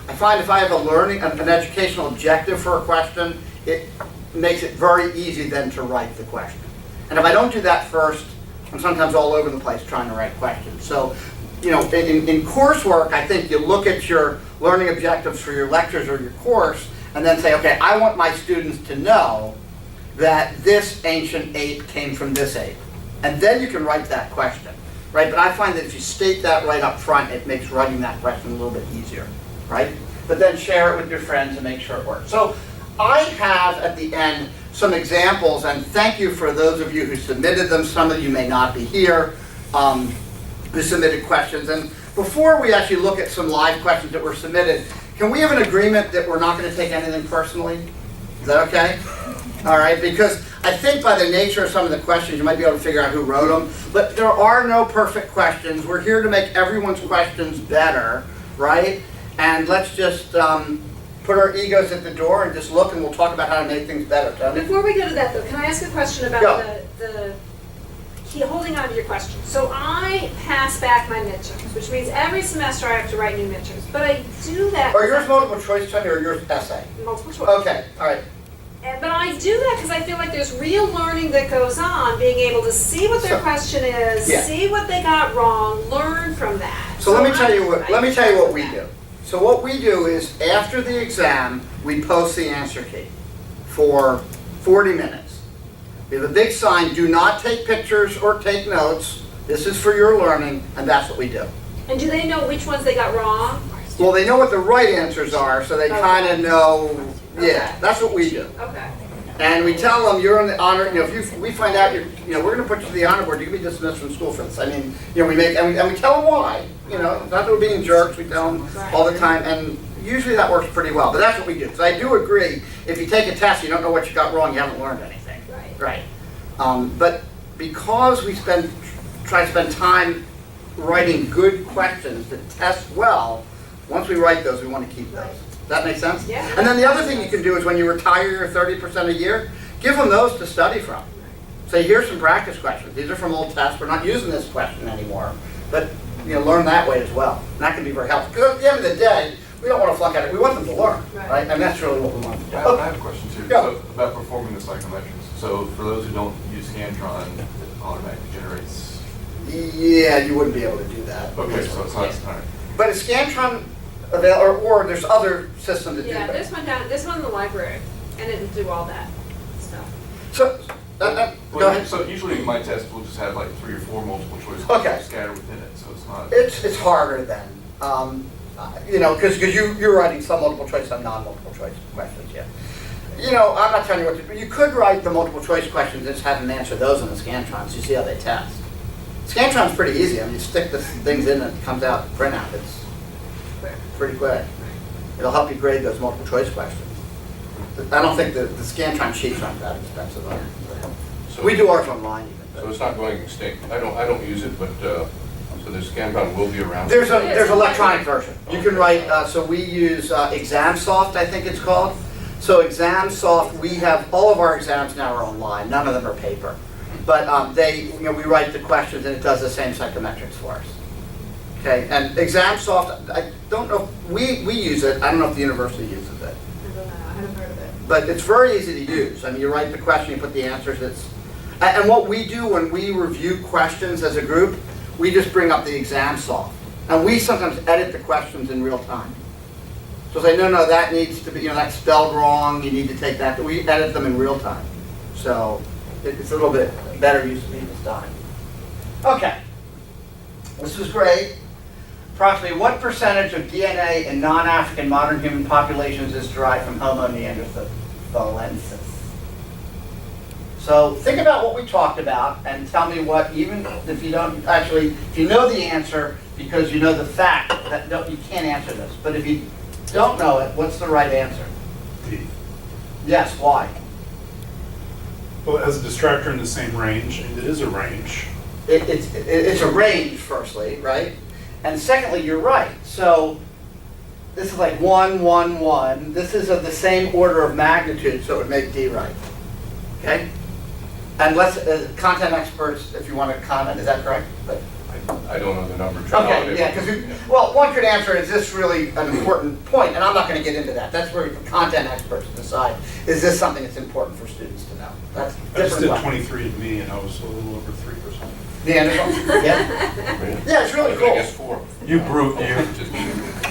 S2: I find if I have an educational objective for a question, it makes it very easy then to write the question. And if I don't do that first, I'm sometimes all over the place trying to write questions. So, in coursework, I think you look at your learning objectives for your lectures or your course, and then say, okay, I want my students to know that this ancient ape came from this ape. And then you can write that question, right? But I find that if you state that right up front, it makes writing that question a little bit easier, right? But then share it with your friends and make sure it works. So I have at the end some examples, and thank you for those of you who submitted them. Some of you may not be here who submitted questions. And before we actually look at some live questions that were submitted, can we have an agreement that we're not going to take anything personally? Is that okay? All right, because I think by the nature of some of the questions, you might be able to figure out who wrote them. But there are no perfect questions. We're here to make everyone's questions better, right? And let's just put our egos at the door and just look and we'll talk about how to make things better. Tony?
S6: Before we go to that though, can I ask a question about
S2: Go.
S6: holding on to your question? So I pass back my midterms, which means every semester I have to write new midterms, but I do that.
S2: Are yours multiple choice, Tony, or yours essay?
S6: Multiple choice.
S2: Okay, all right.
S6: But I do that because I feel like there's real learning that goes on, being able to see what their
S2: So-
S6: question is,
S2: Yeah.
S6: see what they got wrong, learn from that.
S2: So let me tell you
S6: I
S2: what we do. So what we do is after the exam, we post the answer key for 40 minutes. We have a big sign, do not take pictures or take notes. This is for your learning, and that's what we do.
S6: And do they know which ones they got wrong?
S2: Well, they know what the right answers are, so they
S6: Okay.
S2: kind of know, yeah,
S6: Okay.
S2: that's what we do.
S6: Okay.
S2: And we tell them you're on the honor, if we find out we're gonna put you to the honor board, you can be dismissed from school for this. I mean, we make, and we tell them why, it's not that we're being jerks, we tell them all the time, and usually that works pretty well, but that's what we do. Because I do agree, if you take a test, you don't know what you got wrong, you haven't learned anything.
S6: Right.
S2: Right. But because we try to spend time writing good questions that test well, once we write those, we want to keep those. Does that make sense?
S6: Yeah.
S2: And then the other thing you can do is when you retire your 30% a year, give them those to study from. Say, here's some practice questions. These are from old tests. We're not using this question anymore. But, learn that way as well. And that can be very helpful. Because at the end of the day, we don't want to flunk at it. We want them to learn, right? And that's really what we want to do.
S3: I have a question too.
S2: Yeah.
S3: So, about performing the psychometrics. So for those who don't use Scantron, it automatically generates.
S2: Yeah, you wouldn't be able to do that.
S3: Okay, so it's not. All right.
S2: But is Scantron available, or there's other systems that do
S6: Yeah,
S2: that?
S6: this one in the library, and it'll do all that stuff.
S2: So, go ahead.
S3: So usually my test will just have like 3 or 4 multiple choice
S2: Okay.
S3: scattered within it, so it's not.
S2: It's harder then, because you're writing some multiple choice, some non-multiple choice questions, yeah. I'm not telling you what to do. You could write the multiple choice questions and just have them answer those on the Scantrons. You see how they test. Scantron's pretty easy. I mean, you stick the things in and it comes out printout. It's pretty quick. It'll help you grade those multiple choice questions. I don't think the Scantron sheets aren't that expensive.
S3: So-
S2: We do ours online even.
S3: So it's not going extinct. I don't use it, but so the Scantron will be around.
S2: There's an electronic version. You can write, so we use ExamSoft, I think it's called. So ExamSoft, we have, all of our exams now are online, none of them are paper. But we write the questions and it does the same psychometrics for us. Okay, and ExamSoft, I don't know, we use it, I don't know if the university uses it.
S6: I don't know, I haven't heard of it.
S2: But it's very easy to use. I mean, you write the question, you put the answers, and what we do when we review questions as a group, we just bring up the ExamSoft. And we sometimes edit the questions in real time. So say, no, that needs to be, that's spelled wrong, you need to take that. We edit them in real time. So it's a little bit better use of people's time. Okay. This was great. Approximately what percentage of DNA in non-African modern human populations is derived from Homo neanderthalensis? So think about what we talked about and tell me what, even if you don't actually, if you know the answer because you know the fact that you can't answer this, but if you don't know it, what's the right answer?
S7: D.
S2: Yes, why?
S7: Well, it has a distractor in the same range, and it is a range.
S2: It's a range, firstly, right? And secondly, you're right. So this is like 1, 1, 1. This is of the same order of magnitude, so it would make D right. Okay? And let's, content experts, if you want to comment, is that correct? But,
S3: I don't know the number.
S2: okay, yeah, because, well, one could answer, is this really an important point? And I'm not going to get into that. That's for content experts to decide. Is this something that's important for students to know? That's
S7: I just
S2: different.
S7: did
S2: level.
S7: 23andMe, and I was a little over 3%.
S2: Neanderthal? Yeah. Yeah, it's really
S3: I
S2: cool.
S3: guess 4.
S7: You brute, you.
S3: Just-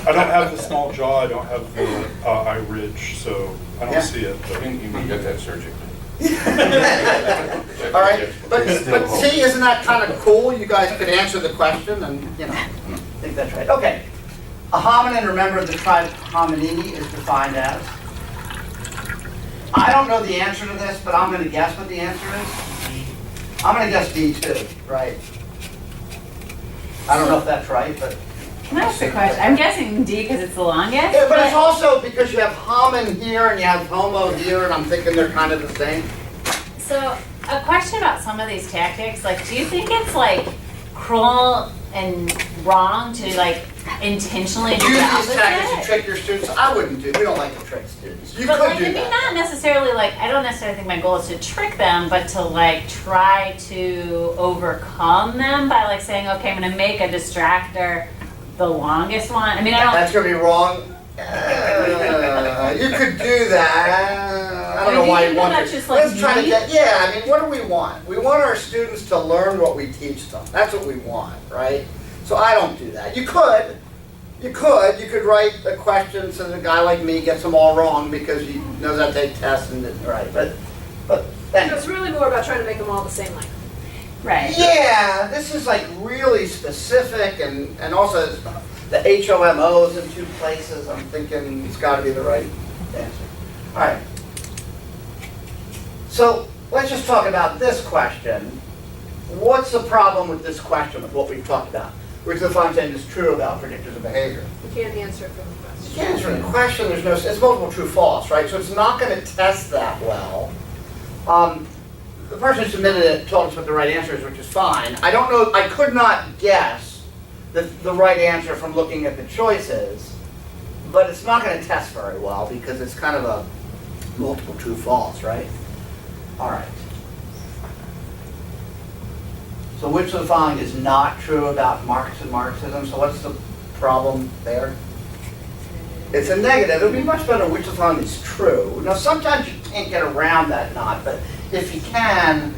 S7: I don't have the small jaw, I don't have the eye ridge, so I don't
S2: Yeah.
S7: see it.
S3: You can get that surgically.
S2: All right, but see, isn't that kind of cool? You guys could answer the question and, I think that's right. Okay. A hominin or member of the tribe Hominini is defined as? I don't know the answer to this, but I'm going to guess what the answer is. I'm going to guess D too, right? I don't know if that's right, but...
S5: Can I ask a question? I'm guessing D because it's the longest.
S2: Yeah, but it's also because you have homin here and you have homo here, and I'm thinking they're kind of the same.
S5: So, a question about some of these tactics, like, do you think it's like cruel and wrong to like intentionally do
S2: Use
S5: the
S2: these tactics to
S5: opposite?
S2: trick your students. I wouldn't do, we don't like to trick students. You
S5: But
S2: could
S5: like,
S2: do
S5: I mean,
S2: that.
S5: not necessarily like, I don't necessarily think my goal is to trick them, but to like try to overcome them by like saying, okay, I'm gonna make a distractor the longest one. I mean, I don't,
S2: That's gonna be wrong. You could do that. I don't know why you want
S5: That's
S2: to.
S5: just like
S2: Let's try to
S5: me.
S2: get, yeah, I mean, what do we want? We want our students to learn what we teach them. That's what we want, right? So I don't do that. You could write a question so that a guy like me gets them all wrong because he knows how to take tests and, right, but
S6: So
S2: anyway.
S6: it's really more about trying to make them all the same length.
S5: right.
S2: Yeah, this is like really specific and also the HOMOs in 2 places. I'm thinking it's got to be the right answer. All right. So let's just talk about this question. What's the problem with this question, with what we've talked about? Which the function is true about predictors of behavior.
S6: You can't answer it from the
S2: You
S6: question.
S2: can't answer the question, it's multiple true false, right? So it's not going to test that well. The person who submitted it told us what the right answer is, which is fine. I don't know, I could not guess the right answer from looking at the choices, but it's not going to test very well because it's kind of a multiple true false, right? All right. So which of the following is not true about Marx and Marxism? So what's the problem there? It's a negative. It would be much better which of the following is true. Now, sometimes you can't get around that not, but if you can,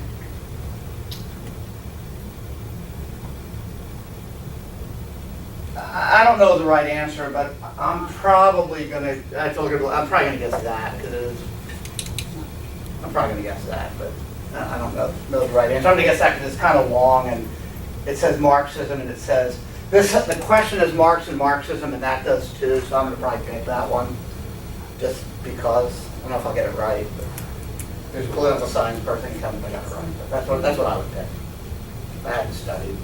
S2: I don't know the right answer, but I'm probably gonna guess that because I'm probably gonna guess that, but I don't know the right answer. I'm gonna guess that because it's kind of long and it says Marxism and it says the question is Marx and Marxism and that does too, so I'm gonna probably pick that one just because I don't know if I'll get it right. But there's a political science person who tells me I got it right, but that's what I would pick. I hadn't studied.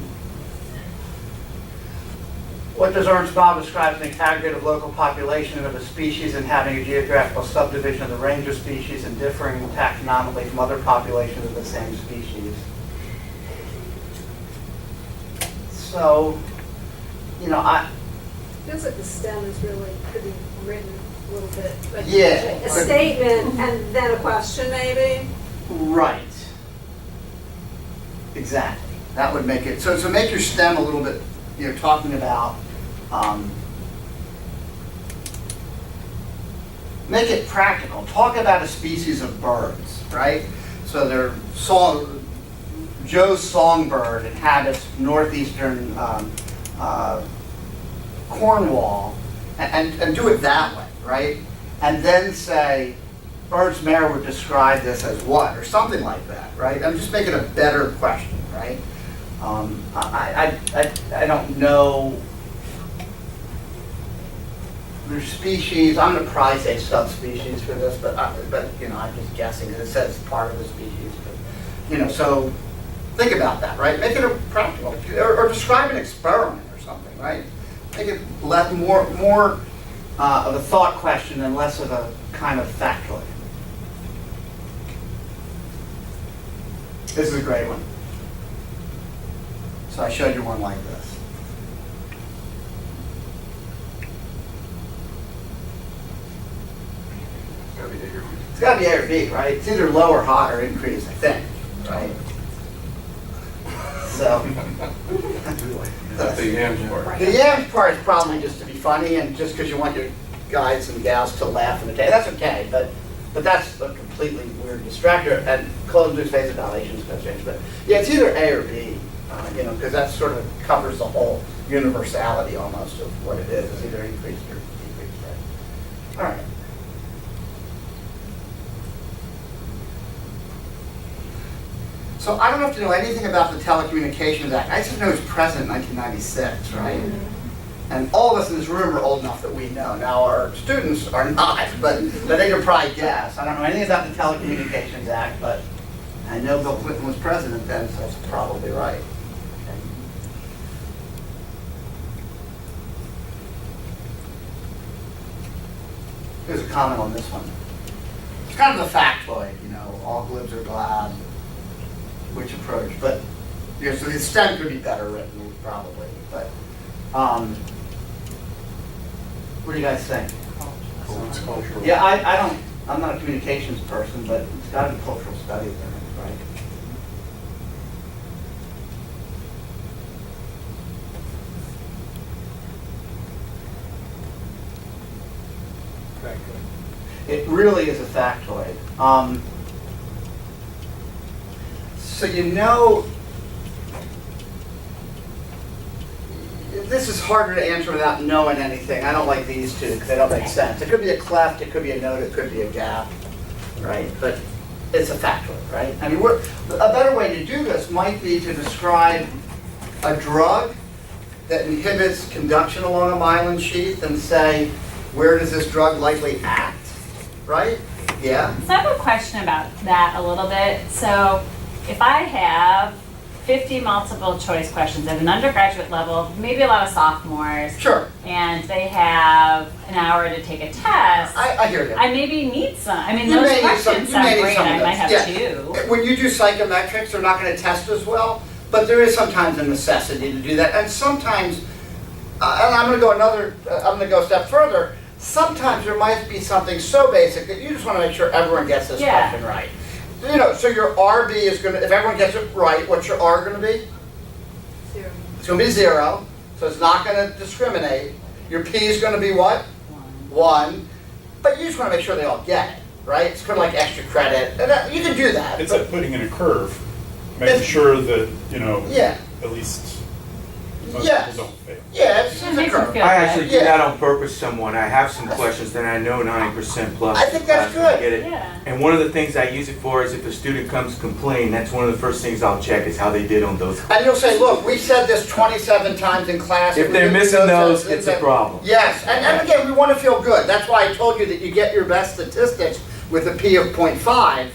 S2: What does Ernst Bob describe as an aggregate of local population of a species and having a geographical subdivision of the range of species and differing taxonomically from other populations of the same species? So,
S6: Feels like the stem is really could be written a little bit. Like
S2: Yeah.
S6: a statement and then a question maybe.
S2: Right. Exactly. That would make it, so make your stem a little bit, talking about, make it practical. Talk about a species of birds, right? So Joe's songbird inhabits northeastern Cornwall, and do it that way, right? And then say, Ernst Mayr would describe this as what, or something like that, right? I'm just making a better question, right? I don't know. There's species. I'm going to probably say subspecies for this, but I'm just guessing because it says part of the species. But so think about that, right? Make it a practical, or describe an experiment or something, right? Make it more of a thought question and less of a kind of factoid. This is a great one. So I showed you one like this.
S3: It's gotta be A or B.
S2: It's got to be A or B, right? It's either low or hot or increase, I think, right? So
S3: That's the yams part.
S2: the yams part is probably just to be funny and just because you want your guys and gals to laugh in the day. That's okay, but that's a completely weird distractor. And closed-loop phase evaluation is going to change. But yeah, it's either A or B, because that sort of covers the whole universality almost of what it is. It's either increased or decreased, right? All right. So I don't have to know anything about the Telecommunications Act. I just know it's present in 1996, right? And all of us in this room are old enough that we know. Now our students are not, but they can probably guess. I don't know anything about the Telecommunications Act, but I know Bill Clinton was president then, so that's probably right. Okay. Here's a comment on this one. It's kind of a factoid, all glibs are glad. Which approach, but Yeah, so the stem could be better written, probably, but, what do you guys think?
S7: It's cultural.
S2: Yeah, I'm not a communications person, but it's gotta be cultural studies, I think, right? It really is a factoid. So this is harder to answer without knowing anything. I don't like these two because they don't make sense. It could be a cleft, it could be a note, it could be a gap, right? But it's a factoid, right? I mean, a better way to do this might be to describe a drug that inhibits conduction along a myelin sheath and say, where does this drug likely act, right? Yeah?
S5: So I have a question about that a little bit. So if I have 50 multiple choice questions at an undergraduate level, maybe a lot of sophomores,
S2: Sure.
S5: and they have an hour to take a test,
S2: I hear you.
S5: I maybe need some. I mean,
S2: You
S5: those
S2: may need some-
S5: questions
S2: you may
S5: sound
S2: need
S5: great.
S2: some of
S5: I might
S2: those.
S5: have
S2: Yeah.
S5: two.
S2: When you do psychometrics, they're not going to test as well, but there is sometimes a necessity to do that. And sometimes, and I'm going to go a step further, sometimes there might be something so basic that you just want to make sure everyone gets this
S5: Yeah.
S2: question right. So your RB is going to, if everyone gets it right, what's your R going to be?
S6: 0.
S2: It's going to be 0, so it's not going to discriminate. Your P is going to be what? 1. But you just want to make sure they all get it, right? It's kind of like extra credit. And you can do that.
S7: It's
S2: but-
S7: like putting in a curve, making
S2: It's-
S7: sure that,
S2: Yeah.
S7: at least most
S2: Yes.
S7: people don't fail.
S2: Yeah, it's
S5: It
S2: a
S5: makes them
S2: curve.
S5: feel
S8: I
S5: good.
S8: actually do
S2: Yeah.
S8: that on purpose someone. I have some questions that I know 90% plus.
S2: I think that's
S8: class will
S2: good.
S8: Get it.
S5: Yeah.
S8: And one of the things I use it for is if a student comes to complain, that's one of the first things I'll check is how they did on those.
S2: And you'll say, look, we said this 27 times in class.
S8: If
S2: We
S8: they're
S2: didn't
S8: missing
S2: do
S8: those,
S2: this,
S8: it's a problem.
S2: Yes, and again, we want to feel good. That's why I told you that you get your best statistics with a P of 0.5,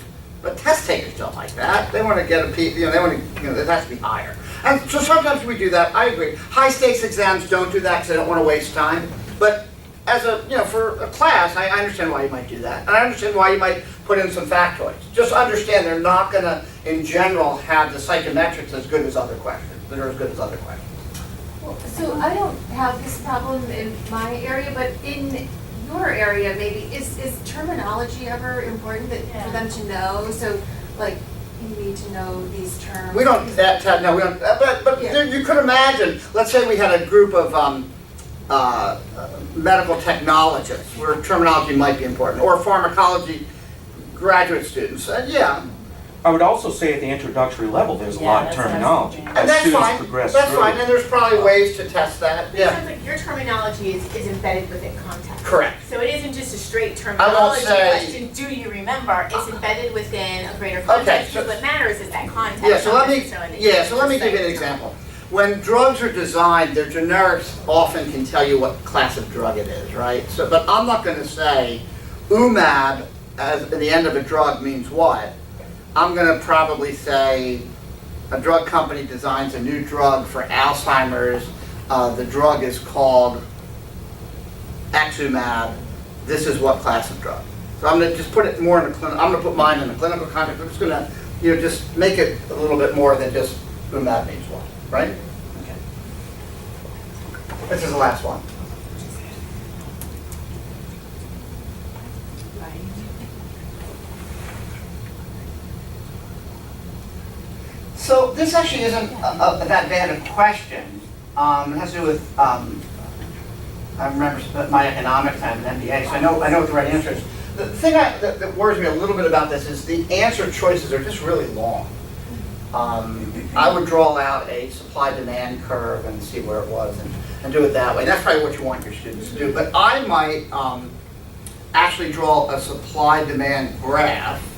S2: but test takers don't like that. They want to get a P, they want to, it has to be higher. And so sometimes we do that, I agree. High stakes exams don't do that because they don't want to waste time. But as for a class, I understand why you might do that. And I understand why you might put in some factoids. Just understand they're not going to, in general, have the psychometrics as good as other questions, that are as good as other questions.
S9: Well, so I don't have this problem in my area, but in your area, maybe, is terminology ever important for them to know? So, like, you need to know these terms.
S2: We don't, no, we don't, but
S9: Yeah.
S2: there, you could imagine, let's say we had a group of medical technologists where terminology might be important, or pharmacology graduate students, yeah,
S8: I would also say at the introductory level, there's a
S5: Yeah,
S8: lot of
S5: that's what I was
S8: terminology.
S5: thinking.
S8: As
S2: and that's
S8: students
S2: fine,
S8: progress
S2: that's
S8: through.
S2: fine, and there's probably ways to test that,
S1: It
S2: yeah,
S1: sounds like your terminology is embedded within context.
S2: correct.
S1: So it isn't just a straight
S2: I won't
S1: terminology
S2: say-
S1: question, do you remember? It's embedded within a greater context,
S2: so-
S1: because what matters is that context.
S2: Yeah, so
S1: not
S2: let me
S1: necessarily
S2: give you an example. When drugs are designed, their generics often can tell you what class of drug it is, right? So, but I'm not going to say UMAB as the end of a drug means what. I'm going to probably say a drug company designs a new drug for Alzheimer's. The drug is called Exumab. This is what class of drug. So I'm going to just put it more in the clinical. I'm going to put mine in the clinical context. I'm just going to, just make it a little bit more than just UMAB means what, right? Okay. This is the last one. So this actually isn't that bad a question. It has to do with, I remember my economics, I have an MBA, so I know what the right answer is. The thing that worries me a little bit about this is the answer choices are just really long. I would draw out a supply-demand curve and see where it was and do it that way. That's probably what you want your students to do. But I might actually draw a supply-demand graph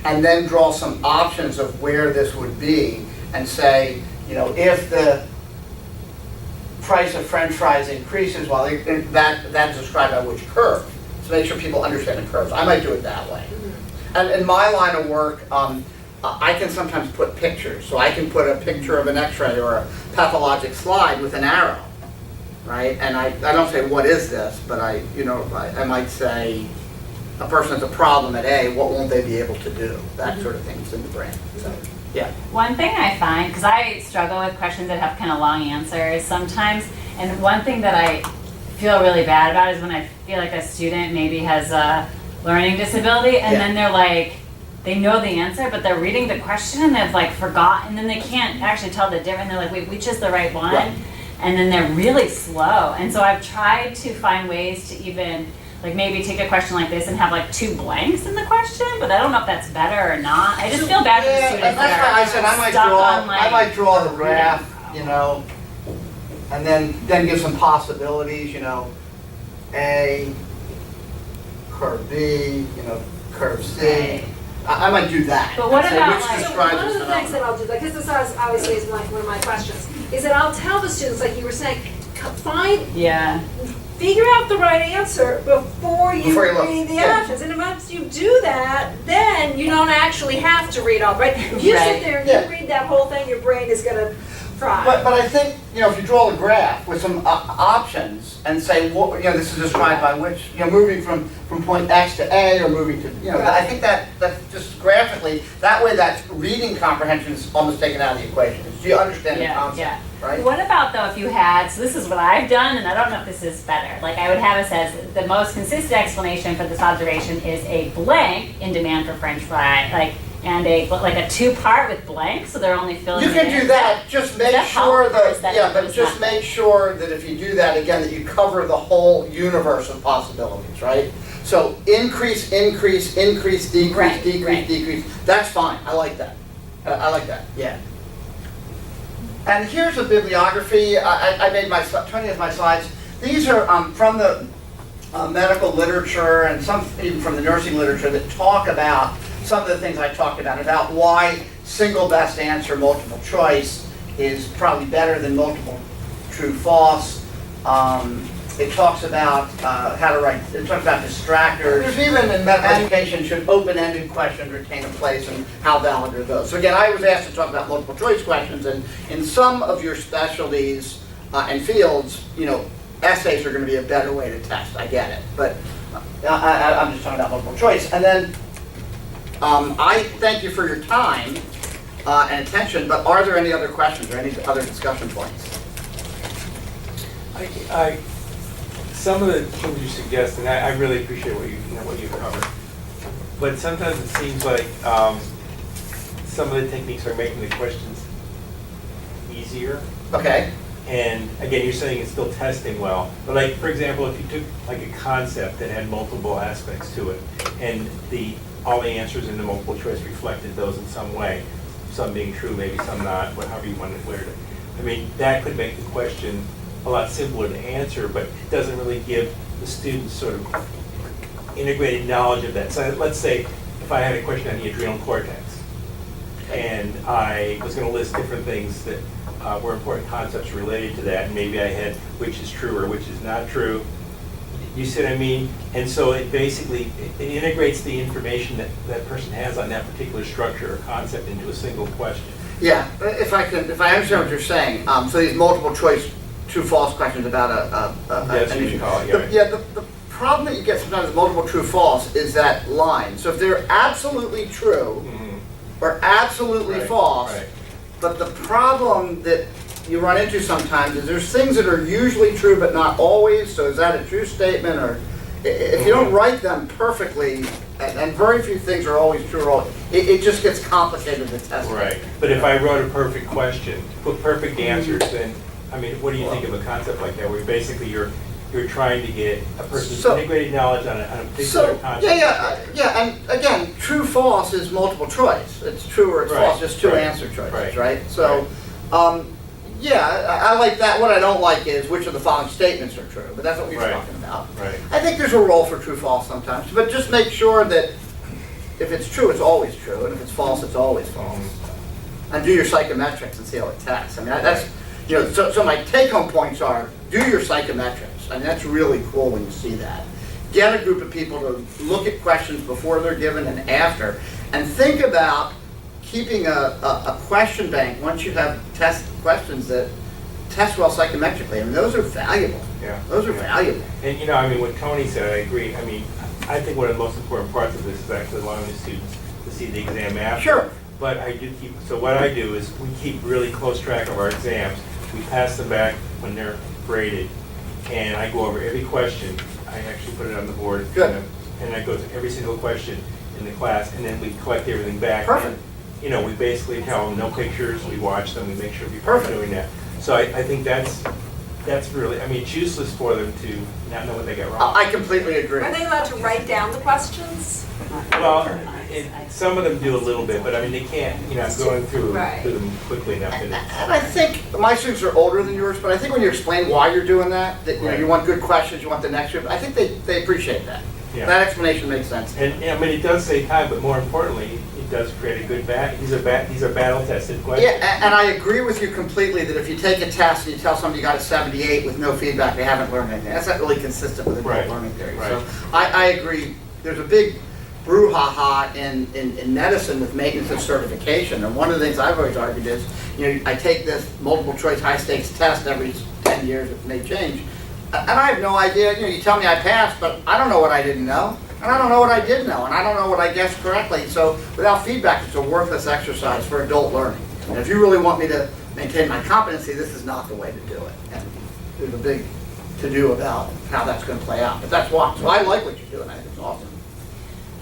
S2: and then draw some options of where this would be and say, if the price of French fries increases, well, that's described by which curve. So make sure people understand the curves. I might do it that way. And in my line of work, I can sometimes put pictures. So I can put a picture of an x-ray or a pathologic slide with an arrow, right? And I don't say, what is this? But I might say, a person has a problem at A, what won't they be able to do? That sort of thing's in the brain. So. Yeah.
S5: One thing I find, because I struggle with questions that have kind of long answers sometimes, and one thing that I feel really bad about is when I feel like a student maybe has a learning disability, and
S2: Yeah.
S5: then they're like, they know the answer, but they're reading the question and they've like forgotten, and then they can't actually tell the difference. They're like, wait, which is the right one?
S2: Right.
S5: And then they're really slow. And so I've tried to find ways to even like maybe take a question like this and have like 2 blanks in the question, but I don't know if that's better or not. I just feel bad for the
S2: Yeah,
S5: students
S2: and that's
S5: that
S2: why
S5: are
S2: I said I
S5: stuck on like.
S2: I might draw the graph, you know, and then give some possibilities, you know, A, curve B, you know, curve C.
S5: Right.
S2: I might do that.
S5: But what
S2: and say
S5: about,
S2: which
S5: like-
S6: So
S2: describes
S6: one of
S2: this
S6: the things that
S2: phenomenon.
S6: I'll do, like, because this obviously is one of my questions, is that I'll tell the students, like you were saying,
S5: Yeah.
S6: figure out the right answer before you
S2: Before you look,
S6: read the
S2: yeah.
S6: options. And once you do that, then you don't actually have to read all, right? If you
S5: Right.
S6: sit there and
S2: Yeah.
S6: you read that whole thing, your brain is gonna fry.
S2: But I think, you know, if you draw the graph with some options and say, what, you know, this is described by which, you know, moving from point X to A or moving to, you know, I think that's just graphically, that way that reading comprehension is almost taken out of the equation. Do you understand the
S5: Yeah,
S2: concept,
S5: yeah.
S2: right?
S5: What about though if you had, so this is what I've done, and I don't know if this is better. Like I would have it says, the most consistent explanation for this observation is a blank in demand for French fry, like, and like a 2-part with blanks, so they're only filling
S2: You
S5: it
S2: can
S5: in.
S2: do that, just make
S5: that
S2: sure
S5: help, or is
S2: that,
S5: that-
S2: yeah, but
S5: is
S2: just
S5: that-
S2: make sure that if you do that, again, that you cover the whole universe of possibilities, right? So increase, increase, increase, decrease,
S5: Right,
S2: decrease,
S5: right.
S2: decrease, that's fine, I like that. I like that, yeah. And here's a bibliography, I made my, turning as my slides, these are from the medical literature and some even from the nursing literature that talk about some of the things I talked about why single best answer multiple choice is probably better than multiple true false. It talks about how to write, it talks about distractors. There's even in medical education, should open-ended questions retain a place and how valid are those? So again, I was asked to talk about multiple choice questions, and in some of your specialties and fields, you know, essays are going to be a better way to test, I get it. But I'm just talking about multiple choice. And then I thank you for your time and attention, but are there any other questions or any other discussion points?
S4: Some of the things you suggest, and I really appreciate what you covered. But sometimes it seems like some of the techniques are making the questions easier.
S2: Okay.
S4: And again, you're saying it's still testing well. But like, for example, if you took like a concept that had multiple aspects to it, and all the answers in the multiple choice reflected those in some way, some being true, maybe some not, however you want to declare it. I mean, that could make the question a lot simpler to answer, but it doesn't really give the students sort of integrated knowledge of that. So let's say if I had a question on the adrenal cortex, and I was going to list different things that were important concepts related to that, and maybe I had which is true or which is not true. You see what I mean? And so it basically, it integrates the information that that person has on that particular structure or concept into a single question.
S2: Yeah, if I understand what you're saying, so these multiple choice true false questions about
S4: That's
S2: an
S4: what you
S2: issue.
S4: call it, yeah.
S2: Yeah, the problem that you get sometimes with multiple true false is that line. So if they're absolutely true or absolutely
S4: Right,
S2: false,
S4: right.
S2: but the problem that you run into sometimes is there's things that are usually true but not always. So is that a true statement, or if you don't write them perfectly, and very few things are always true or always, it just gets complicated to test.
S4: Right, but if I wrote a perfect question, put perfect answers, then, I mean, what do you think of a concept like that, where basically you're trying to get a person's
S2: So-
S4: integrated knowledge on a particular
S2: So,
S4: concept?
S2: yeah, and again, true, false is multiple choice. It's true or it's
S4: Right,
S2: false, just two
S4: right,
S2: answer choices,
S4: right,
S2: right? So, yeah, I like that. What I don't like is which of the following statements are true, but that's what we were
S4: Right.
S2: talking about.
S4: Right.
S2: I think there's a role for true, false sometimes, but just make sure that if it's true, it's always true, and if it's false, it's always false. And do your psychometrics and see how it tests. I mean, that's, you know, so my take-home points are, do your psychometrics. I mean, that's really cool when you see that. Get a group of people to look at questions before they're given and after, and think about keeping a question bank once you have test questions that test well psychometrically. I mean, those are valuable.
S4: Yeah.
S2: Those are
S4: Yeah.
S2: valuable.
S4: And, you know, I mean, what Tony said, I agree. I mean, I think one of the most important parts of this is actually allowing the students to see the exam after.
S2: Sure.
S4: but I do keep, so what I do is we keep really close track of our exams. We pass them back when they're graded, and I go over every question. I actually put it on the board.
S2: Good.
S4: And I go through every single question in the class, and then we collect everything back.
S2: Perfect.
S4: You know, we basically tell them no pictures, we watch them, we make sure people are
S2: Perfect.
S4: doing that. So I think that's really, I mean, it's useless for them to not know what they got wrong.
S2: I completely agree.
S6: Are they allowed to write down the questions?
S4: Well, some of them do a little bit, but I mean, they can't, you know, I'm going through
S6: Right.
S4: them quickly enough that it's.
S2: And I think, my students are older than yours, but I think when you explain why you're doing that, you know,
S4: Right.
S2: you want good questions, you want the next group, I think they appreciate that.
S4: Yeah.
S2: That explanation makes sense.
S4: And, I mean, it does save time, but more importantly, it does create a good these are battle-tested
S2: Yeah,
S4: questions.
S2: and I agree with you completely that if you take a test and you tell somebody you got a 78 with no feedback, they haven't learned anything. That's not really consistent with adult
S4: Right,
S2: learning theory.
S4: right.
S2: So I agree. There's a big brouhaha in medicine with maintenance of certification. And one of the things I've always argued is, you know, I take this multiple choice high stakes test every 10 years, it may change. And I have no idea, you know, you tell me I passed, but I don't know what I didn't know. And I don't know what I did know, and I don't know what I guessed correctly. So without feedback, it's a worthless exercise for adult learning. And if you really want me to maintain my competency, this is not the way to do it. And there's a big to-do about how that's going to play out. But that's why. So I like what you're doing. I think it's awesome.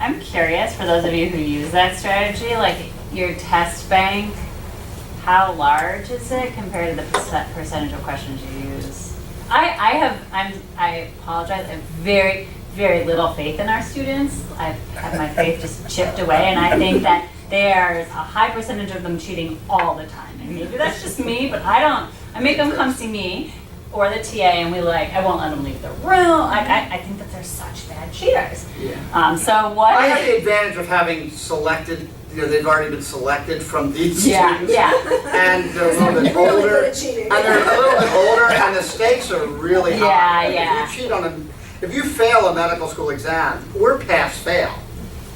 S5: I'm curious, for those of you who use that strategy, like your test bank, how large is it compared to the percentage of questions you use? I apologize, I have very, very little faith in our students. I've had my faith just chipped away, and I think that there's a high percentage of them cheating all the time. And maybe that's just me, but I make them come see me or the TA, and I won't let them leave the room. I think that they're such bad cheaters.
S2: Yeah.
S5: So what?
S2: I have the advantage of having selected, you know, they've already been selected from these
S5: Yeah,
S2: students.
S5: yeah.
S2: And they're a little bit
S6: You're really
S2: older.
S6: good at cheating.
S2: And they're a little bit older, and the stakes are really high.
S5: Yeah, yeah.
S2: If you cheat on if you fail a medical school exam, we're pass fail.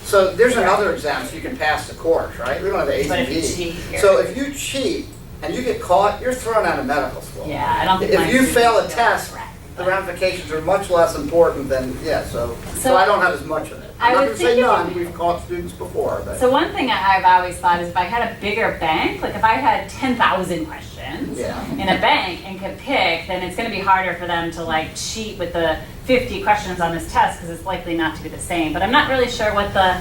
S2: So there's another exam so you can pass the course, right? We don't have the
S5: But if you
S2: ACT.
S5: cheat, you're-
S2: So if you cheat and you get caught, you're thrown out of medical school.
S5: Yeah, I don't think.
S2: If
S5: my
S2: you fail a
S5: students
S2: test,
S5: feel
S2: the
S5: threatened,
S2: ramifications are much less important than, so I don't have as much of it.
S5: I
S2: I'm not
S5: would
S2: gonna say
S5: think it
S2: none,
S5: would-
S2: we've caught students before, but.
S5: So one thing I've always thought is if I had a bigger bank, like if I had 10,000 questions
S2: Yeah.
S5: in a bank and could pick, then it's going to be harder for them to like cheat with the 50 questions on this test because it's likely not to be the same. But I'm not really sure what the.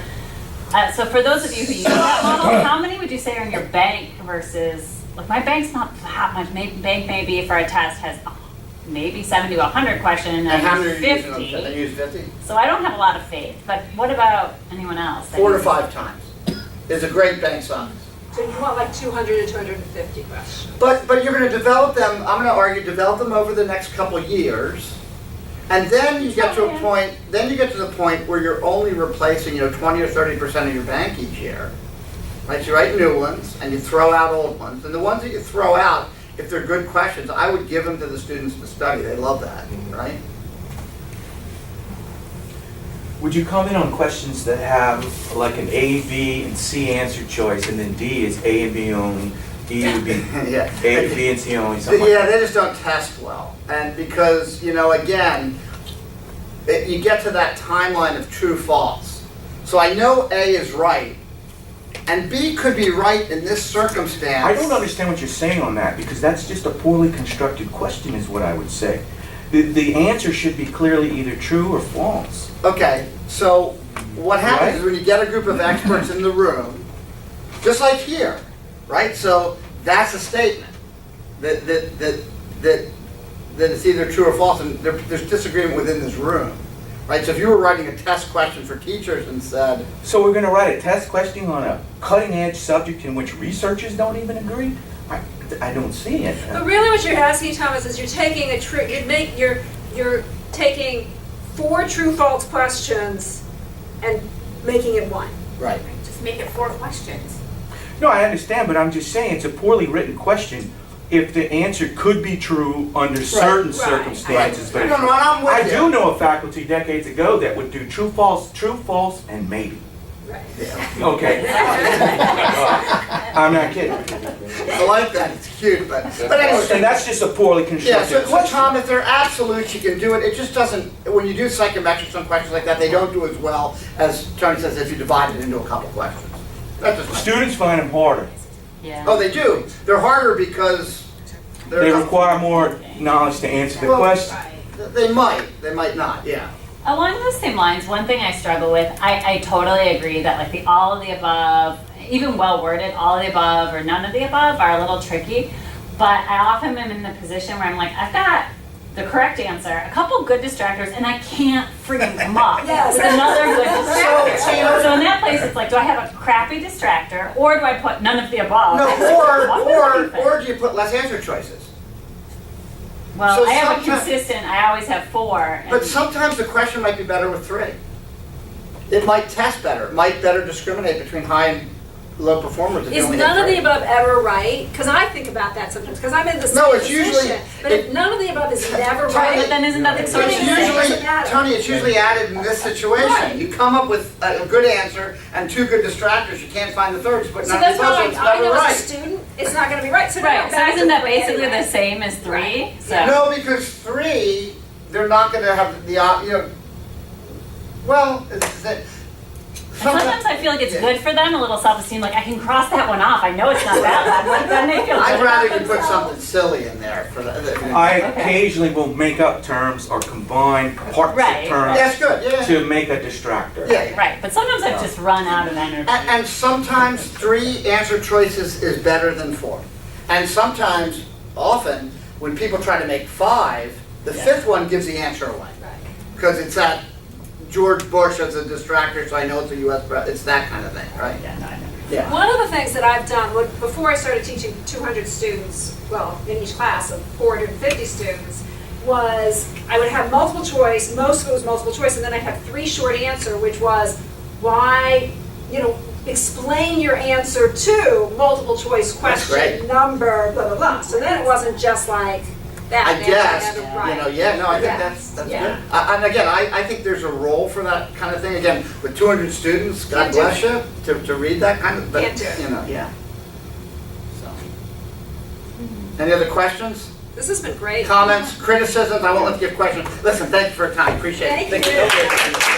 S5: So for those of you who use that model, how many would you say are in your bank versus like my bank's not that much. Bank maybe for a test has maybe 70 to 100 questions
S2: And how many are
S5: and
S2: you using?
S5: 50.
S2: I use 50?
S5: So I don't have a lot of faith. But what about anyone else? that
S2: 4 to
S5: uses-
S2: 5 times is a great bank size.
S6: So you want like 200 to 250 questions.
S2: But you're going to develop them, I'm going to argue, develop them over the next couple years. And then you get to a point, the point where you're only replacing, 20 or 30% of your bank each year. Right, so you write new ones and you throw out old ones. And the ones that you throw out, if they're good questions, I would give them to the students to study. They love that, right?
S8: Would you comment on questions that have like an A, B, and C answer choice, and then D is A and B only, E would be
S2: Yeah.
S8: A, B, and C only, something like
S2: Yeah,
S8: that?
S2: they just don't test well. And because, again, you get to that timeline of true false. So I know A is right, and B could be right in this circumstance.
S8: I don't understand what you're saying on that, because that's just a poorly constructed question is what I would say. The answer should be clearly either true or false.
S2: Okay, so what happens
S8: Right?
S2: is when you get a group of experts in the room, just like here, right? So that's a statement that it's either true or false, and there's disagreement within this room, right? So if you were writing a test question for teachers and said,
S8: So we're gonna write a test question on a cutting edge subject in which researchers don't even agree? I don't see it.
S6: But really what you're asking, Thomas, is you're taking you're taking 4 true-false questions and making it 1.
S2: right,
S1: Just make it 4 questions.
S8: No, I understand, but I'm just saying it's a poorly written question if the answer could be true under certain
S6: right.
S8: circumstances. But
S2: No, I'm with
S8: I
S2: you.
S8: do know a faculty decades ago that would do true, false, and maybe.
S6: Right.
S8: Okay. I'm not kidding.
S2: I like that, it's cute, but anyway.
S8: And that's just a poorly
S2: Yeah,
S8: constructed
S2: so
S8: question.
S2: Tom, if they're absolutes, you can do it. It just doesn't, when you do psychometrics on questions like that, they don't do as well as Tony says if you divide it into a couple questions. That's just my.
S8: Students find them harder.
S5: Yeah.
S2: Oh, they do. They're harder because they're.
S8: They require more knowledge to answer the
S2: Well,
S8: question.
S2: They might not, yeah.
S5: Along those same lines, one thing I struggle with, I totally agree that like the all of the above, even well worded, all of the above or none of the above are a little tricky. But I often am in the position where I'm like, I've got the correct answer, a couple good distractors, and I can't freaking come up
S6: Yes.
S5: with another good distractor. So in that place, it's like, do I have a crappy distractor, or do I put none of the above?
S2: No, or do you put less answer choices?
S5: Well,
S2: so
S5: I have a
S2: sometimes-
S5: consistent, I always have 4. And
S2: But sometimes the question might be better with 3. It might test better. It might better discriminate between high and low performers if you
S6: Is
S2: only
S6: none
S2: have
S6: of the
S2: 3.
S6: above ever right? Because I think about that sometimes, because I'm in the same
S2: No, it's
S6: position.
S2: usually-
S6: But if none of the above is never
S2: Tony,
S6: right,
S5: But then isn't that the
S2: It's
S5: sort of
S2: usually, Tony, it's usually added in this situation.
S6: Right.
S2: You come up with a good answer and 2 good distractors, you can't find the third, just put
S6: so
S2: none
S6: that's
S2: of
S6: why
S2: those, it's
S6: I
S2: never
S6: know as a
S2: right.
S6: student, it's not going to be right. So
S5: Right, so
S6: back
S5: isn't
S6: to
S5: that
S6: the way
S5: basically
S6: anyway.
S5: the same as 3?
S6: Right.
S5: So.
S2: No, because 3, they're not gonna have the, well, it's that.
S5: And sometimes I feel like it's good for them, a little self-esteem, like I can cross that one off, I know it's not that bad, like then they feel good
S2: I'd rather
S5: about
S2: you put
S5: themselves.
S2: something silly in there for that.
S8: I
S5: Okay.
S8: occasionally will make up terms or combine parts
S5: Right.
S8: of terms
S2: That's good, yeah.
S8: to make a distractor.
S2: Yeah.
S5: Right, but sometimes I've just run out of energy.
S2: And sometimes 3 answer choices is better than 4. And sometimes, often, when people try to make 5, the 5th one gives the answer away. Because it's that George Bush as a distractor, so I know it's a US president. It's that kind of thing, right?
S5: Yeah, no, I know.
S2: Yeah.
S6: One of the things that I've done, before I started teaching 200 students, well, in each class of 450 students, was I would have multiple choice, most of it was multiple choice, and then I'd have 3 short answer, which was why, explain your answer to multiple choice
S2: That's great.
S6: question, number, blah, blah, blah. So then it wasn't just like that.
S2: I
S6: and
S2: guess,
S6: then right.
S2: no, I think
S6: Yeah.
S2: that's
S6: Yeah.
S2: good. And again, I think there's a role for that kind of thing. Again, with 200 students, God
S6: Can't do
S2: bless you, to read that kind of, but,
S6: Can't do it.
S2: yeah. So. Any other questions?
S6: This has been great.
S2: Comments, criticisms? I won't let you give questions. Listen, thank you for your time, appreciate it.
S6: Thank you.